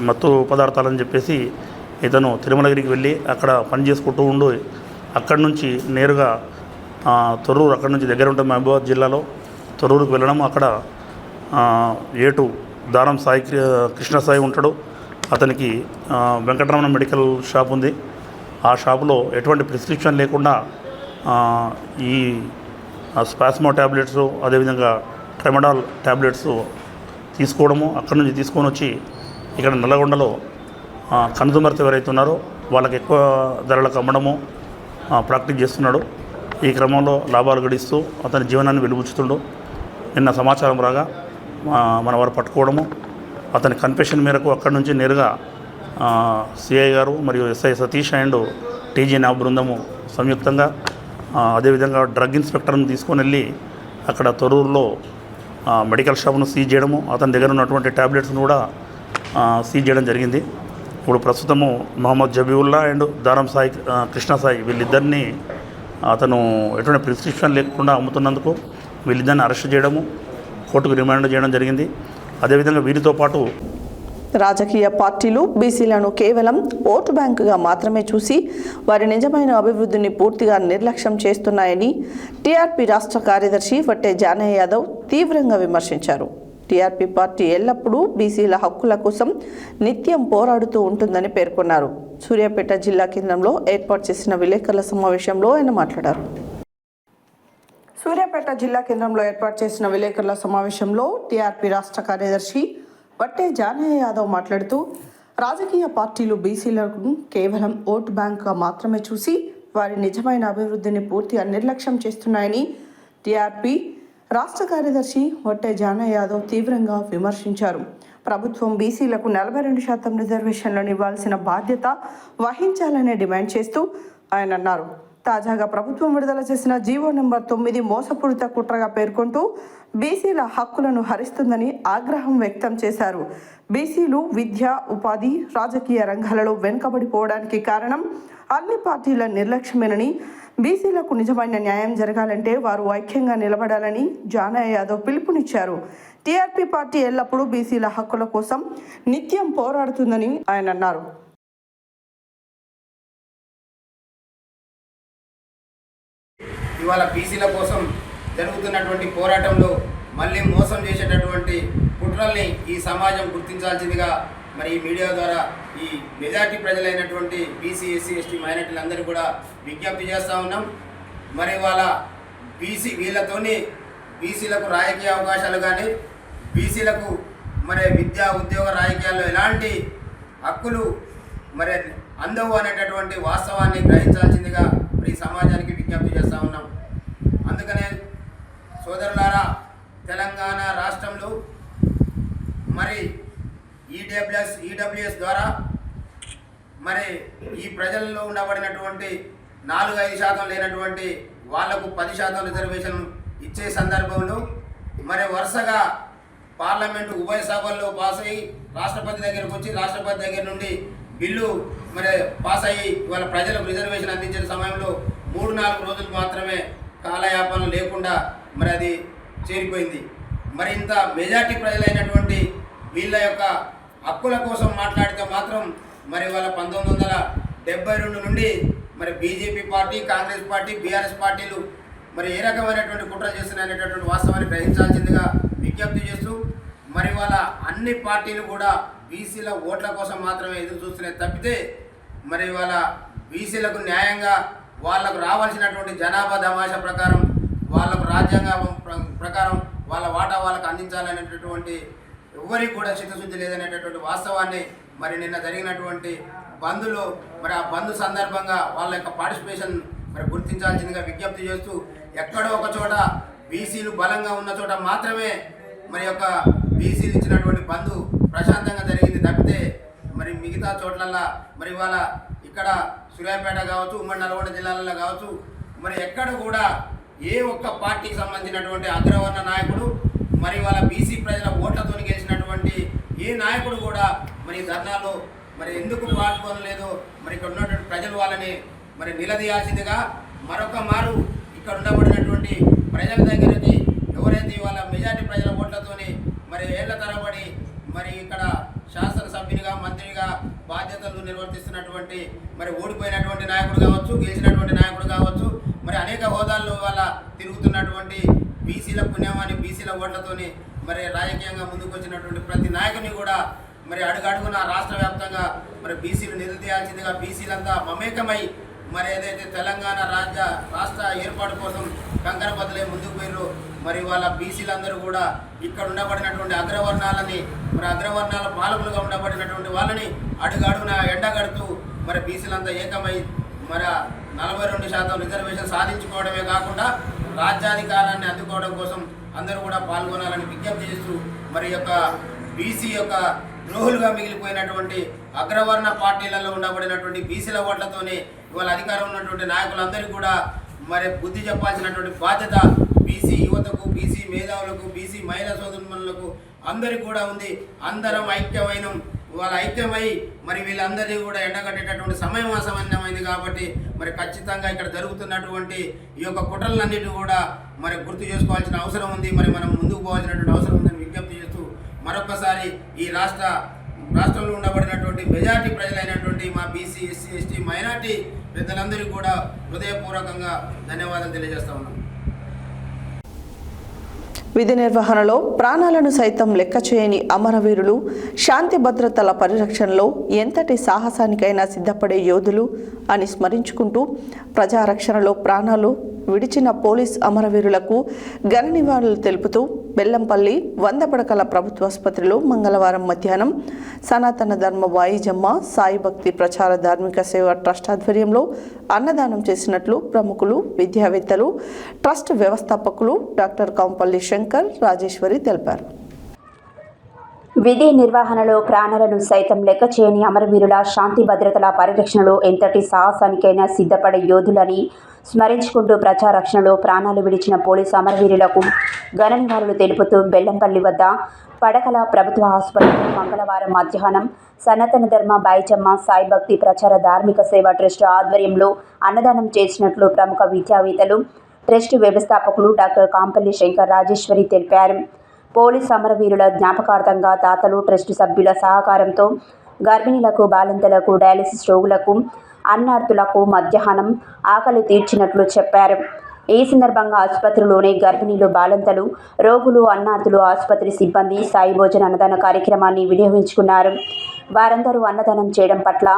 మత్తు పదార్థాలని చెప్పేసి ఇతను తిరుమలగిరికి వెళ్ళి అక్కడ పని చేసుకుంటూ ఉండు. అక్కడి నుంచి నేరుగా తొర్రూరు, అక్కడి నుంచి దగ్గర ఉంటుంది మహబూబాబాద్ జిల్లాలో, తొర్రూరుకు వెళ్ళడం. అక్కడ ఏటు దారం సాయి కృష్ణ సాయి ఉంటాడు. అతనికి వెంకటరమణ మెడికల్ షాప్ ఉంది. ఆ షాపులో ఎటువంటి ప్రిస్క్రిప్షన్ లేకుండా ఈ స్పాస్మో ట్యాబ్లెట్స్, అదేవిధంగా ట్రెమడాల్ ట్యాబ్లెట్స్ తీసుకోవడము, అక్కడి నుంచి తీసుకొని వచ్చి ఇక్కడ నల్లగొండలో కన్జ్యూమర్స్ ఎవరైతే ఉన్నారో వాళ్ళకి ఎక్కువ ధరలకు అమ్మడము ప్రాక్టీస్ చేస్తున్నాడు. ఈ క్రమంలో లాభాలు గడిస్తూ అతని జీవనాన్ని వెలుగుచ్చుతుండు. నిన్న సమాచారం రాగా మన వారు పట్టుకోవడము, అతని కన్ఫెషన్ మేరకు అక్కడి నుంచి నేరుగా సిఐ గారు మరియు SI Satish and TG NAB బృందము సంయుక్తంగా అదేవిధంగా డ్రగ్ ఇన్స్పెక్టర్ని తీసుకొని వెళ్ళి అక్కడ తొర్రూరులో మెడికల్ షాప్ను సీజ్ చేయడము, అతని దగ్గర ఉన్నటువంటి ట్యాబ్లెట్స్ను కూడా సీజ్ చేయడం జరిగింది. ఇప్పుడు ప్రస్తుతము మొహమ్మద్ జబీవుల్లా అండ్ దారం సాయి కృష్ణ సాయి వీళ్ళిద్దరినీ అతను ఎటువంటి ప్రిస్క్రిప్షన్ లేకుండా అమ్ముతున్నందుకు వీళ్ళిద్దరిని అరెస్ట్ చేయడము, కోర్టుకు రిమాండ్ చేయడం జరిగింది. అదేవిధంగా వీరితో పాటు రాజకీయ పార్టీలు బీసీలను కేవలం ఓటు బ్యాంకుగా మాత్రమే చూసి వారి నిజమైన అభివృద్ధిని పూర్తిగా నిర్లక్ష్యం చేస్తున్నాయని టీఆర్పీ రాష్ట్ర కార్యదర్శి వట్టే జానయ్య యాదవ్ తీవ్రంగా విమర్శించారు. టీఆర్పీ పార్టీ ఎల్లప్పుడూ బీసీల హక్కుల కోసం నిత్యం పోరాడుతూ ఉంటుందని పేర్కొన్నారు. సూర్యాపేట జిల్లా కేంద్రంలో ఏర్పాటు చేసిన విలేకరుల సమావేశంలో ఆయన మాట్లాడారు. సూర్యాపేట జిల్లా కేంద్రంలో ఏర్పాటు చేసిన విలేకరుల సమావేశంలో టీఆర్పీ రాష్ట్ర కార్యదర్శి వట్టే జానయ్య యాదవ్ మాట్లాడుతూ రాజకీయ పార్టీలు బీసీలను కేవలం ఓటు బ్యాంకుగా మాత్రమే చూసి వారి నిజమైన అభివృద్ధిని పూర్తిగా నిర్లక్ష్యం చేస్తున్నాయని టీఆర్పీ రాష్ట్ర కార్యదర్శి వట్టే జానయ్య యాదవ్ తీవ్రంగా విమర్శించారు. ప్రభుత్వం బీసీలకు 42% రిజర్వేషన్లను ఇవ్వాల్సిన బాధ్యత వహించాలని డిమాండ్ చేస్తూ ఆయన అన్నారు. తాజాగా ప్రభుత్వం విడుదల చేసిన జీవో నెంబర్ 9 మోసపూరిత కుట్రగా పేర్కొంటూ బీసీల హక్కులను హరిస్తుందని ఆగ్రహం వ్యక్తం చేశారు. బీసీలు విద్య, ఉపాధి, రాజకీయ రంగాలలో వెనుకబడిపోవడానికి కారణం అన్ని పార్టీల నిర్లక్ష్యమేనని, బీసీలకు నిజమైన న్యాయం జరగాలంటే వారు ఐక్యంగా నిలబడాలని జానయ్య యాదవ్ పిలుపునిచ్చారు. టీఆర్పీ పార్టీ ఎల్లప్పుడూ బీసీల హక్కుల కోసం నిత్యం పోరాడుతుందని ఆయన అన్నారు. ఇవాళ బీసీల కోసం జరుగుతున్నటువంటి పోరాటంలో మళ్ళీ మోసం చేసేటటువంటి కుట్రల్ని ఈ సమాజం గుర్తించాల్సిందిగా మరి ఈ మీడియా ద్వారా ఈ మెజార్టీ ప్రజలైనటువంటి బీసీ, ఎస్సీ, ఎస్టీ మైనార్టీలందరూ కూడా విజ్ఞప్తి చేస్తూ ఉన్నాం. మరి వాళ్ళ వీళ్ళతోని బీసీలకు రాజకీయ అవకాశాలు కానీ, బీసీలకు మరి విద్యా, ఉద్యోగ, రాజకీయాల్లో ఎలాంటి హక్కులు మరి అందవు అనేటటువంటి వాస్తవాన్ని గ్రహించాల్సిందిగా మరి సమాజానికి విజ్ఞప్తి చేస్తూ ఉన్నాం. అందుకనే సోదరులారా, తెలంగాణ రాష్ట్రంలో మరి ఈడబ్ల్యూఎస్ ద్వారా మరి ఈ ప్రజల్లో ఉండబడినటువంటి 4-5% లేనటువంటి వాళ్లకు 10% రిజర్వేషన్ ఇచ్చే సందర్భంలో మరి వరుసగా పార్లమెంటు ఉభయ సభల్లో పాస్ అయ్యి రాష్ట్రపతి దగ్గరకు వచ్చి రాష్ట్రపతి దగ్గర నుండి బిల్లు మరి పాస్ అయ్యి ఇవాళ ప్రజలకు రిజర్వేషన్ అందించిన సమయంలో 3-4 రోజులు మాత్రమే కాలయాపన లేకుండా మరి అది చేరిపోయింది. మరి ఇంత మెజార్టీ ప్రజలైనటువంటి వీళ్ళ యొక్క హక్కుల కోసం మాట్లాడితే మాత్రం మరి వాళ్ళ 1972 నుండి మరి BJP party, Congress party, BRS పార్టీలు మరి ఏ రకమైనటువంటి కుట్ర చేస్తున్నాయనేటటువంటి వాస్తవాన్ని గ్రహించాల్సిందిగా విజ్ఞప్తి చేస్తూ మరి వాళ్ళ అన్ని పార్టీలు కూడా బీసీల ఓట్ల కోసం మాత్రమే ఎదురు చూస్తున్నాయి తప్పితే మరి వాళ్ళ బీసీలకు న్యాయంగా వాళ్ళకు రావాల్సినటువంటి జనాభా తమాషా ప్రకారం వాళ్ళకు రాజ్యాంగం ప్రకారం వాళ్ళ వాటా వాళ్ళకు అందించాలనేటటువంటి ఎవరికి కూడా చిత్తశుద్ధి లేదనేటటువంటి వాస్తవాన్ని మరి నిన్న జరిగినటువంటి బంద్లో మరి ఆ బంద్ సందర్భంగా వాళ్ళ యొక్క పార్టిసిపేషన్ మరి గుర్తించాల్సిందిగా విజ్ఞప్తి చేస్తూ ఎక్కడో ఒక చోట బీసీలు బలంగా ఉన్న చోట మాత్రమే మరి యొక్క బీసీలు ఇచ్చినటువంటి బంద్ ప్రశాంతంగా జరిగింది తప్పితే మరి మిగతా చోట్లల్లో మరి ఇవాళ ఇక్కడ సూర్యాపేట కావచ్చు, ఉమ్మడి నల్గొండ జిల్లాలలో కావచ్చు, మరి ఎక్కడ కూడా ఏ ఒక్క పార్టీకి సంబంధించినటువంటి అగ్రవర్ణ నాయకుడు మరి వాళ్ళ బీసీ ప్రజల ఓట్లతో గెలిచినటువంటి ఏ నాయకుడు కూడా మరి ధర్నాలో మరి ఎందుకు పాల్గొనలేదో మరి ఇక్కడ ఉన్నటువంటి ప్రజలు వాళ్ళని మరి నిలదీయాల్సిందిగా మరొక మారు ఇక్కడ ఉండబడినటువంటి ప్రజల దగ్గరికి ఎవరైతే ఇవాళ మెజార్టీ ప్రజల ఓట్లతోని మరి ఏళ్ల తరబడి మరి ఇక్కడ శాసనసభ్యునిగా మంత్రిగా బాధ్యతలు నిర్వర్తిస్తున్నటువంటి మరి ఓడిపోయినటువంటి నాయకుడు కావచ్చు, గెలిచినటువంటి నాయకుడు కావచ్చు, మరి అనేక హోదాల్లో వాళ్ళ తిరుగుతున్నటువంటి బీసీల పుణ్యమాని బీసీల ఓట్లతోని మరి రాజకీయంగా ముందుకు వచ్చినటువంటి ప్రతి నాయకుని కూడా మరి అడుగడుగున రాష్ట్ర వ్యాప్తంగా మరి బీసీలు నిలదీయాల్సిందిగా బీసీలంతా మమేకమై మరి ఏదైతే తెలంగాణ రాష్ట్ర ఏర్పాటు కోసం కంకణబద్దులై ముందుకు పోయారు మరి వాళ్ళ బీసీలందరూ కూడా ఇక్కడ ఉండబడినటువంటి అగ్రవర్ణాలని మరి అగ్రవర్ణాల పాలకులుగా ఉండబడినటువంటి వాళ్ళని అడుగడుగున ఎండగడుతూ మరి బీసీలంతా ఏకమై మరి 42% రిజర్వేషన్ సాధించుకోవడమే కాకుండా రాజ్యాధికారాన్ని అందుకోవడం కోసం అందరూ కూడా పాల్గొనాలని విజ్ఞప్తి చేస్తూ మరి యొక్క బీసీ యొక్క ద్రోహులుగా మిగిలిపోయినటువంటి అగ్రవర్ణ పార్టీలలో ఉండబడినటువంటి బీసీల ఓట్లతోనే ఇవాళ అధికారం ఉన్నటువంటి నాయకులందరికీ కూడా మరి బుద్ధి చెప్పాల్సినటువంటి బాధ్యత బీసీ యువతకు, బీసీ మేధావులకు, బీసీ మహిళా సోదరులకు అందరికీ కూడా ఉంది. అందరం ఐక్యమైన వాళ్ళ ఐక్యమై మరి వీళ్ళందరినీ కూడా ఎండగట్టేటటువంటి సమయం అసమన్యమైంది కాబట్టి మరి ఖచ్చితంగా ఇక్కడ జరుగుతున్నటువంటి ఈ యొక్క కుట్రలన్నిటి కూడా మరి గుర్తు చేసుకోవాల్సిన అవసరం ఉంది. మరి మనం ముందుకు పోవాల్సినటువంటి అవసరం ఉందని విజ్ఞప్తి చేస్తూ మరొకసారి ఈ రాష్ట్రంలో ఉండబడినటువంటి మెజార్టీ ప్రజలైనటువంటి మా బీసీ, ఎస్సీ, ఎస్టీ, మైనార్టీ పెద్దలందరికీ కూడా హృదయపూర్వకంగా ధన్యవాదాలు తెలియజేస్తా ఉన్నాం. విధి నిర్వహణలో ప్రాణాలను సైతం లెక్క చేయని అమరవీరులు, శాంతి భద్రతల పరిరక్షణలో ఎంతటి సాహసానికైనా సిద్ధపడే యోధులు అని స్మరించుకుంటూ ప్రజారక్షణలో ప్రాణాలు విడిచిన పోలీస్ అమరవీరులకు ఘన నివాళులు తెలుపుతూ బెల్లంపల్లి 100 పడకల ప్రభుత్వాసుపత్రిలో మంగళవారం మధ్యాహ్నం సనాతన ధర్మ వాయిజమ్మ సాయి భక్తి ప్రచార ధార్మిక సేవ ట్రస్ట్ ఆధ్వర్యంలో అన్నదానం చేసినట్లు ప్రముఖులు, విద్యావేత్తలు, ట్రస్ట్ వ్యవస్థాపకులు డాక్టర్ కాంపల్లి శంకర్, రాజేశ్వరి తెలిపారు. విధి నిర్వహణలో ప్రాణాలను సైతం లెక్క చేయని అమరవీరుల శాంతి భద్రతల పరిరక్షణలో ఎంతటి సాహసానికైనా సిద్ధపడే యోధులని స్మరించుకుంటూ ప్రజారక్షణలో ప్రాణాలు విడిచిన పోలీసు అమరవీరులకు ఘన నివాళులు తెలుపుతూ బెల్లంపల్లి వద్ద పడకల ప్రభుత్వ ఆసుపత్రిలో మంగళవారం మధ్యాహ్నం సనాతన ధర్మ బాయిజమ్మ సాయి భక్తి ప్రచార ధార్మిక సేవ ట్రస్ట్ ఆధ్వర్యంలో అన్నదానం చేసినట్లు ప్రముఖ విద్యావేత్తలు, ట్రస్ట్ వ్యవస్థాపకులు డాక్టర్ కాంపల్లి శంకర్, రాజేశ్వరి తెలిపారు. పోలీస్ అమరవీరుల జ్ఞాపకార్థంగా దాతలు, ట్రస్ట్ సభ్యుల సహకారంతో గర్భిణీలకు, బాలింతలకు, డయాలసిస్ రోగులకు, అన్నార్థులకు మధ్యాహ్నం ఆకలి తీర్చినట్లు చెప్పారు. ఈ సందర్భంగా ఆసుపత్రిలోని గర్భిణీలు, బాలింతలు, రోగులు, అన్నార్థులు, ఆసుపత్రి సిబ్బంది సాయి భోజన అన్నదాన కార్యక్రమాన్ని వినియోగించుకున్నారు. వారందరూ అన్నదానం చేయడం పట్ల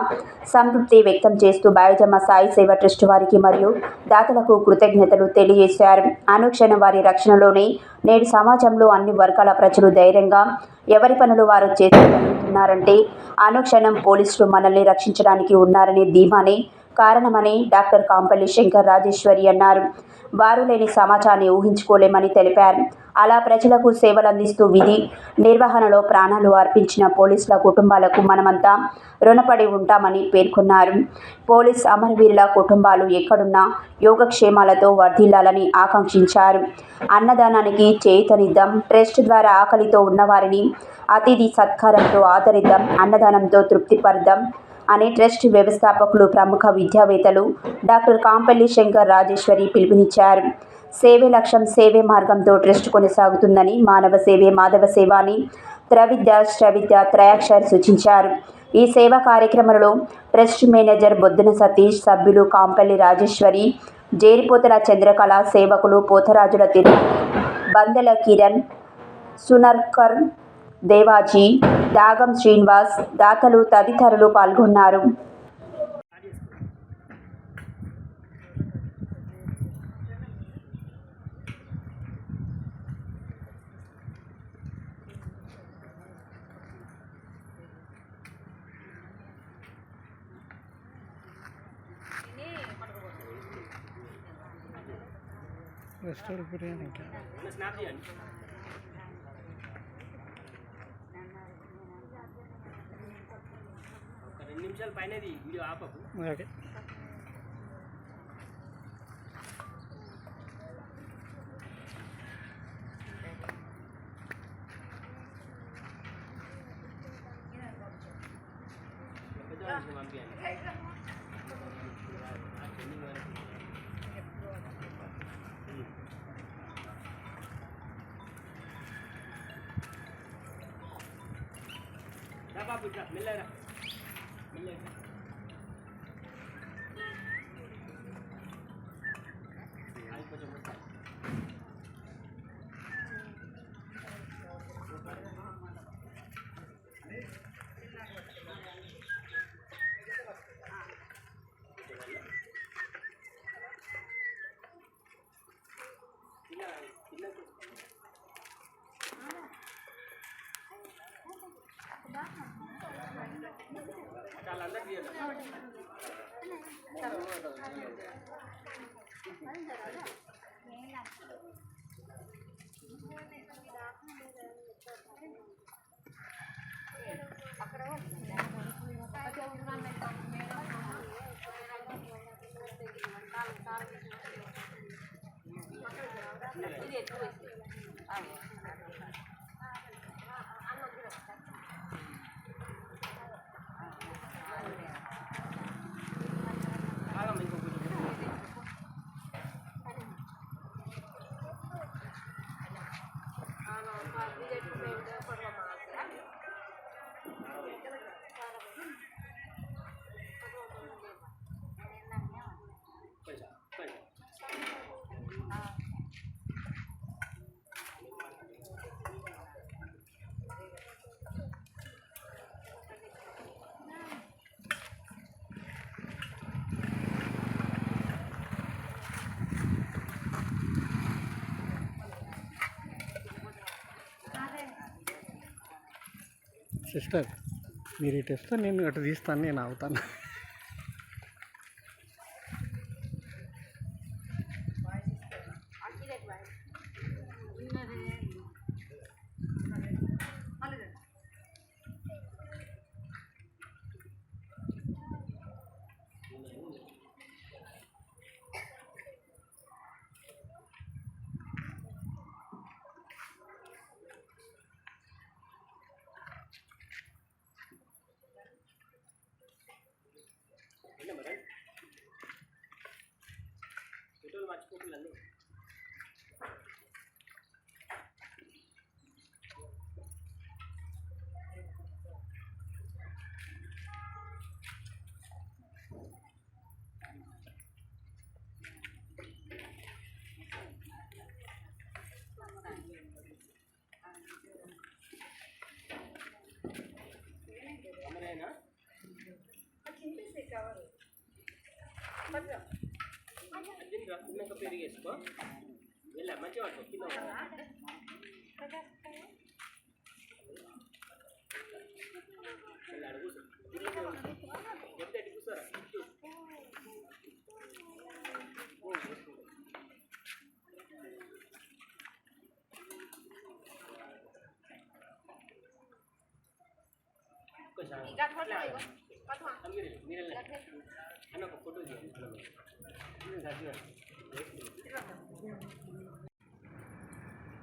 సంతృప్తి వ్యక్తం చేస్తూ బాయిజమ్మ సాయి సేవ ట్రస్ట్ వారికి మరియు దాతలకు కృతజ్ఞతలు తెలియజేశారు. అనుక్షణం వారి రక్షణలోనే నేడు సమాజంలో అన్ని వర్గాల ప్రజలు ధైర్యంగా ఎవరి పనులు వారు చేసుకుంటున్నారంటే అనుక్షణం పోలీసులు మనల్ని రక్షించడానికి ఉన్నారనే ధీమానే కారణమని డాక్టర్ కాంపల్లి శంకర్, రాజేశ్వరి అన్నారు. వారు లేని సమాజాన్ని ఊహించుకోలేమని తెలిపారు. అలా ప్రజలకు సేవలు అందిస్తూ విధి నిర్వహణలో ప్రాణాలు అర్పించిన పోలీసుల కుటుంబాలకు మనమంతా రుణపడి ఉంటామని పేర్కొన్నారు. పోలీస్ అమరవీరుల కుటుంబాలు ఎక్కడున్నా యోగక్షేమాలతో వర్ధిల్లాలని ఆకాంక్షించారు. అన్నదానానికి చేయూతనిద్దాం, ట్రస్ట్ ద్వారా ఆకలితో ఉన్నవారిని అతిథి సత్కారంతో ఆదరిద్దాం, అన్నదానంతో తృప్తిపరుద్దాం అని ట్రస్ట్ వ్యవస్థాపకులు, ప్రముఖ విద్యావేత్తలు డాక్టర్ కాంపల్లి శంకర్, రాజేశ్వరి పిలుపునిచ్చారు. సేవే లక్ష్యం, సేవే మార్గంతో ట్రస్ట్ కొనసాగుతుందని, మానవ సేవే మాధవ సేవ అని త్రవిద్య, శ్రవిద్య, త్రయాక్షర్ సూచించారు. ఈ సేవా కార్యక్రమంలో ట్రస్ట్ మేనేజర్ బొద్దున సతీష్, సభ్యులు కాంపల్లి రాజేశ్వరి, జేరిపోతల చంద్రకళ, సేవకులు పోతరాజుల తిరుమల, బందెల కిరణ్, సునర్కర్, దేవాజీ, దాగం శ్రీనివాస్, దాతలు తదితరులు పాల్గొన్నారు. సిస్టర్ మీరు ఇటు వస్తే నేను అటు తీస్తాను, నేను ఆగుతాను. పెరిగేసుకో వెళ్ళా మంచిగా కింద అడుగు చెప్తే కూర్చోరా మీరు అన్న ఒక ఫోటో తీయండి.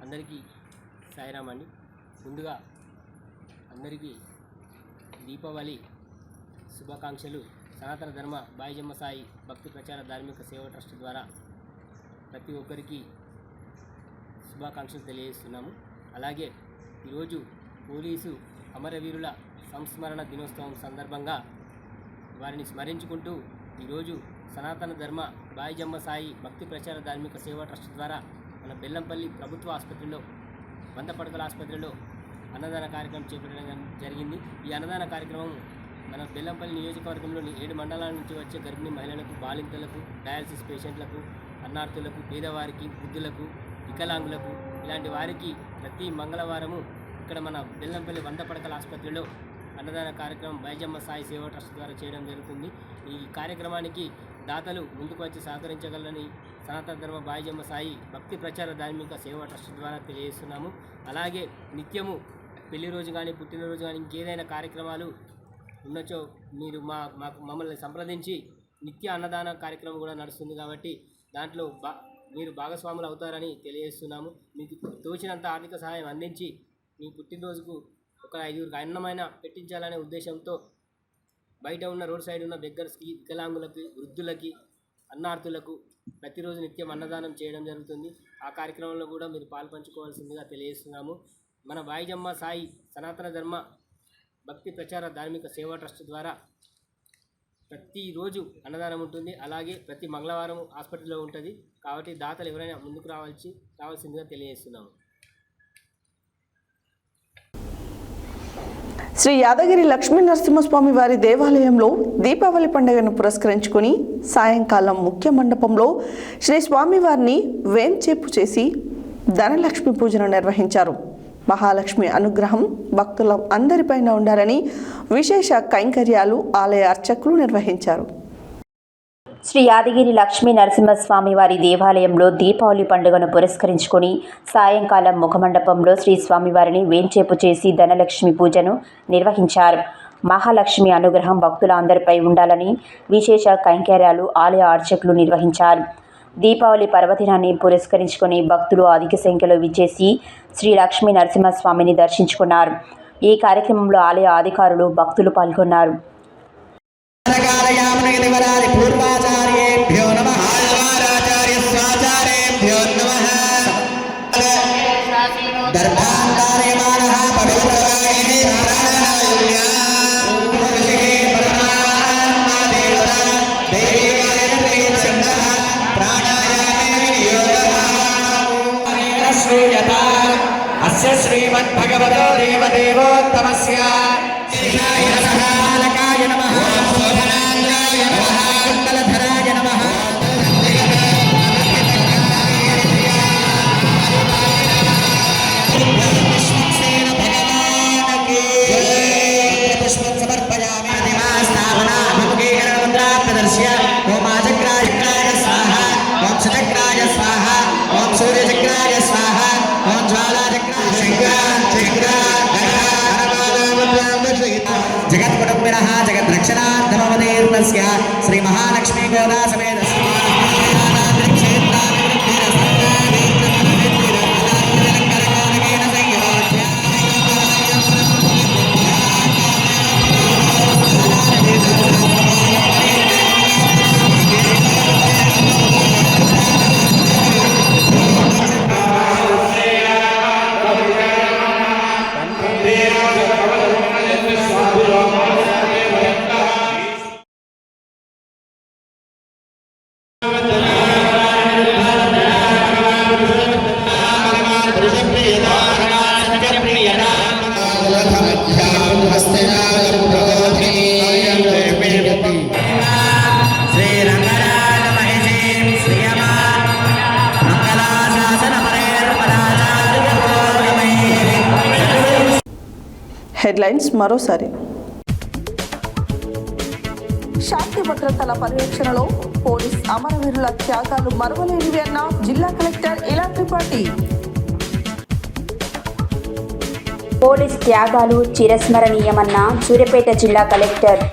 అందరికీ సాయిరామ్ అండి. ముందుగా అందరికీ దీపావళి శుభాకాంక్షలు. సనాతన ధర్మ బాయిజమ్మ సాయి భక్తి ప్రచార ధార్మిక సేవా ట్రస్ట్ ద్వారా ప్రతి ఒక్కరికి శుభాకాంక్షలు తెలియజేస్తున్నాము. అలాగే ఈరోజు పోలీసు అమరవీరుల సంస్మరణ దినోత్సవం సందర్భంగా వారిని స్మరించుకుంటూ ఈరోజు సనాతన ధర్మ బాయిజమ్మ సాయి భక్తి ప్రచార ధార్మిక సేవా ట్రస్ట్ ద్వారా మన బెల్లంపల్లి ప్రభుత్వ ఆసుపత్రిలో 100 పడకల ఆసుపత్రిలో అన్నదాన కార్యక్రమం చేపట్టడం జరిగింది. ఈ అన్నదాన కార్యక్రమం మన బెల్లంపల్లి నియోజకవర్గంలోని 7 మండలాల నుంచి వచ్చే గర్భిణీ మహిళలకు, బాలింతలకు, డయాలసిస్ పేషెంట్లకు, అన్నార్థులకు, పేదవారికి, వృద్ధులకు, వికలాంగులకు ఇలాంటి వారికి ప్రతి మంగళవారము ఇక్కడ మన బెల్లంపల్లి 100 పడకల ఆసుపత్రిలో అన్నదాన కార్యక్రమం బాయిజమ్మ సాయి సేవా ట్రస్ట్ ద్వారా చేయడం జరుగుతుంది. ఈ కార్యక్రమానికి దాతలు ముందుకు వచ్చి సహకరించగలరని సనాతన ధర్మ బాయిజమ్మ సాయి భక్తి ప్రచార ధార్మిక సేవా ట్రస్ట్ ద్వారా తెలియజేస్తున్నాము. అలాగే నిత్యము పెళ్లి రోజు కానీ పుట్టినరోజు కానీ ఇంకేదైనా కార్యక్రమాలు ఉన్నచో మీరు మమ్మల్ని సంప్రదించి నిత్య అన్నదాన కార్యక్రమం కూడా నడుస్తుంది కాబట్టి దాంట్లో మీరు భాగస్వాములు అవుతారని తెలియజేస్తున్నాము. మీకు తోచినంత ఆర్థిక సహాయం అందించి మీ పుట్టినరోజుకు ఒక 5 అన్నమైన పెట్టించాలనే ఉద్దేశంతో బయట ఉన్న రోడ్ సైడ్ ఉన్న బెగ్గర్స్కి, వికలాంగులకి, వృద్ధులకి, అన్నార్థులకు ప్రతిరోజు నిత్యం అన్నదానం చేయడం జరుగుతుంది. ఆ కార్యక్రమంలో కూడా మీరు పాల్పంచుకోవాల్సిందిగా తెలియజేస్తున్నాము. మన బాయిజమ్మ సాయి సనాతన ధర్మ భక్తి ప్రచార ధార్మిక సేవా ట్రస్ట్ ద్వారా ప్రతిరోజు అన్నదానం ఉంటుంది. అలాగే ప్రతి మంగళవారం హాస్పిటల్లో ఉంటుంది. కాబట్టి దాతలు ఎవరైనా ముందుకు రావాల్సిందిగా తెలియజేస్తున్నాము. శ్రీ యాదగిరి లక్ష్మీ నరసింహస్వామి వారి దేవాలయంలో దీపావళి పండుగను పురస్కరించుకుని సాయంకాలం ముఖ్య మండపంలో శ్రీ స్వామివారిని వేంచేపు చేసి ధనలక్ష్మి పూజను నిర్వహించారు. మహాలక్ష్మి అనుగ్రహం భక్తుల అందరిపైన ఉండాలని విశేష కైంకర్యాలు ఆలయ అర్చకులు నిర్వహించారు. శ్రీ యాదగిరి లక్ష్మీ నరసింహస్వామి వారి దేవాలయంలో దీపావళి పండుగను పురస్కరించుకొని సాయంకాలం ముఖమండపంలో శ్రీ స్వామివారిని వేంచేపు చేసి ధనలక్ష్మి పూజను నిర్వహించారు. మహాలక్ష్మి అనుగ్రహం భక్తుల అందరిపై ఉండాలని విశేష కైంకర్యాలు ఆలయ అర్చకులు నిర్వహించారు. దీపావళి పర్వదినాన్ని పురస్కరించుకొని భక్తులు అధిక సంఖ్యలో విచ్చేసి శ్రీ లక్ష్మీ నరసింహస్వామిని దర్శించుకున్నారు. ఈ కార్యక్రమంలో ఆలయ అధికారులు భక్తులు పాల్గొన్నారు. శ్రీమద్భగవతో దేవదేవోత్తమస్య శిషాయ సహాలకాయ నమః శోభనాంగాయ నమః కుండలధరాయ నమః విశ్వక్సేన భగవానకి పుష్పం సమర్పయామి. ప్రతిమాస్థాపనా భుగీకరణ ముద్రా ప్రదర్శ్య ఓమాచక్రాయ స్వాహ, ఓం శతక్రాయ స్వాహ, ఓం సూర్యచక్రాయ స్వాహ, ఓం జ్వాలాచక్రాయ జగత్కుటుంబినః జగద్రక్షణార్థమవతీర్ణస్య శ్రీ మహాలక్ష్మీ గోదా సమేత హెడ్లైన్స్ మరోసారి. శాంతి భద్రతల పరిరక్షణలో పోలీస్ అమరవీరుల త్యాగాలు మరువలేనివి అన్న జిల్లా కలెక్టర్ ఇలా త్రిపాఠి. పోలీస్ త్యాగాలు చిరస్మరణీయమన్న సూర్యాపేట జిల్లా కలెక్టర్.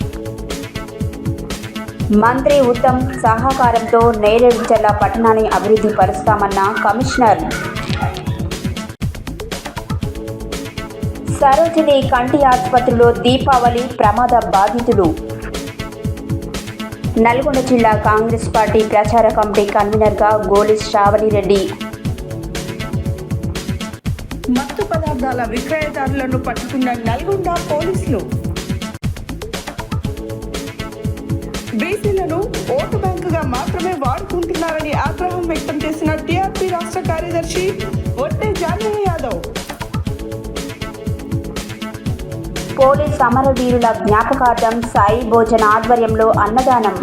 మంత్రి ఉత్తమ్ సహకారంతో నేరేడుచర్ల పట్టణాన్ని అభివృద్ధి పరుస్తామన్న కమిషనర్. సరోజిని కంటి ఆసుపత్రిలో దీపావళి ప్రమాద బాధితులు. నల్గొండ జిల్లా కాంగ్రెస్ పార్టీ ప్రచార కమిటీ కన్వీనర్గా గోలి శ్రావణిరెడ్డి. మత్తు పదార్థాల విక్రయదారులను పట్టుకున్న నల్గొండ పోలీసులు. బీసీలను ఓటు బ్యాంకుగా మాత్రమే వాడుకుంటున్నారని ఆగ్రహం వ్యక్తం చేసిన టీఆర్పీ రాష్ట్ర కార్యదర్శి ఒట్టే జానయ్య యాదవ్. పోలీస్ అమరవీరుల జ్ఞాపకార్థం సాయి భోజన ఆధ్వర్యంలో అన్నదానం.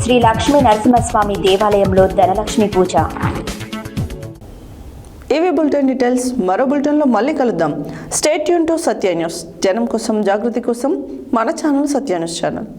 శ్రీ లక్ష్మీ నరసింహస్వామి దేవాలయంలో ధనలక్ష్మి పూజ. ఇవి బులెటిన్ డీటెయిల్స్. మరో బులెటిన్లో మళ్ళీ కలుద్దాం. Stay tune to Satya news. జనం కోసం, జాగృతి కోసం మన ఛానల్ సత్య న్యూస్ ఛానల్.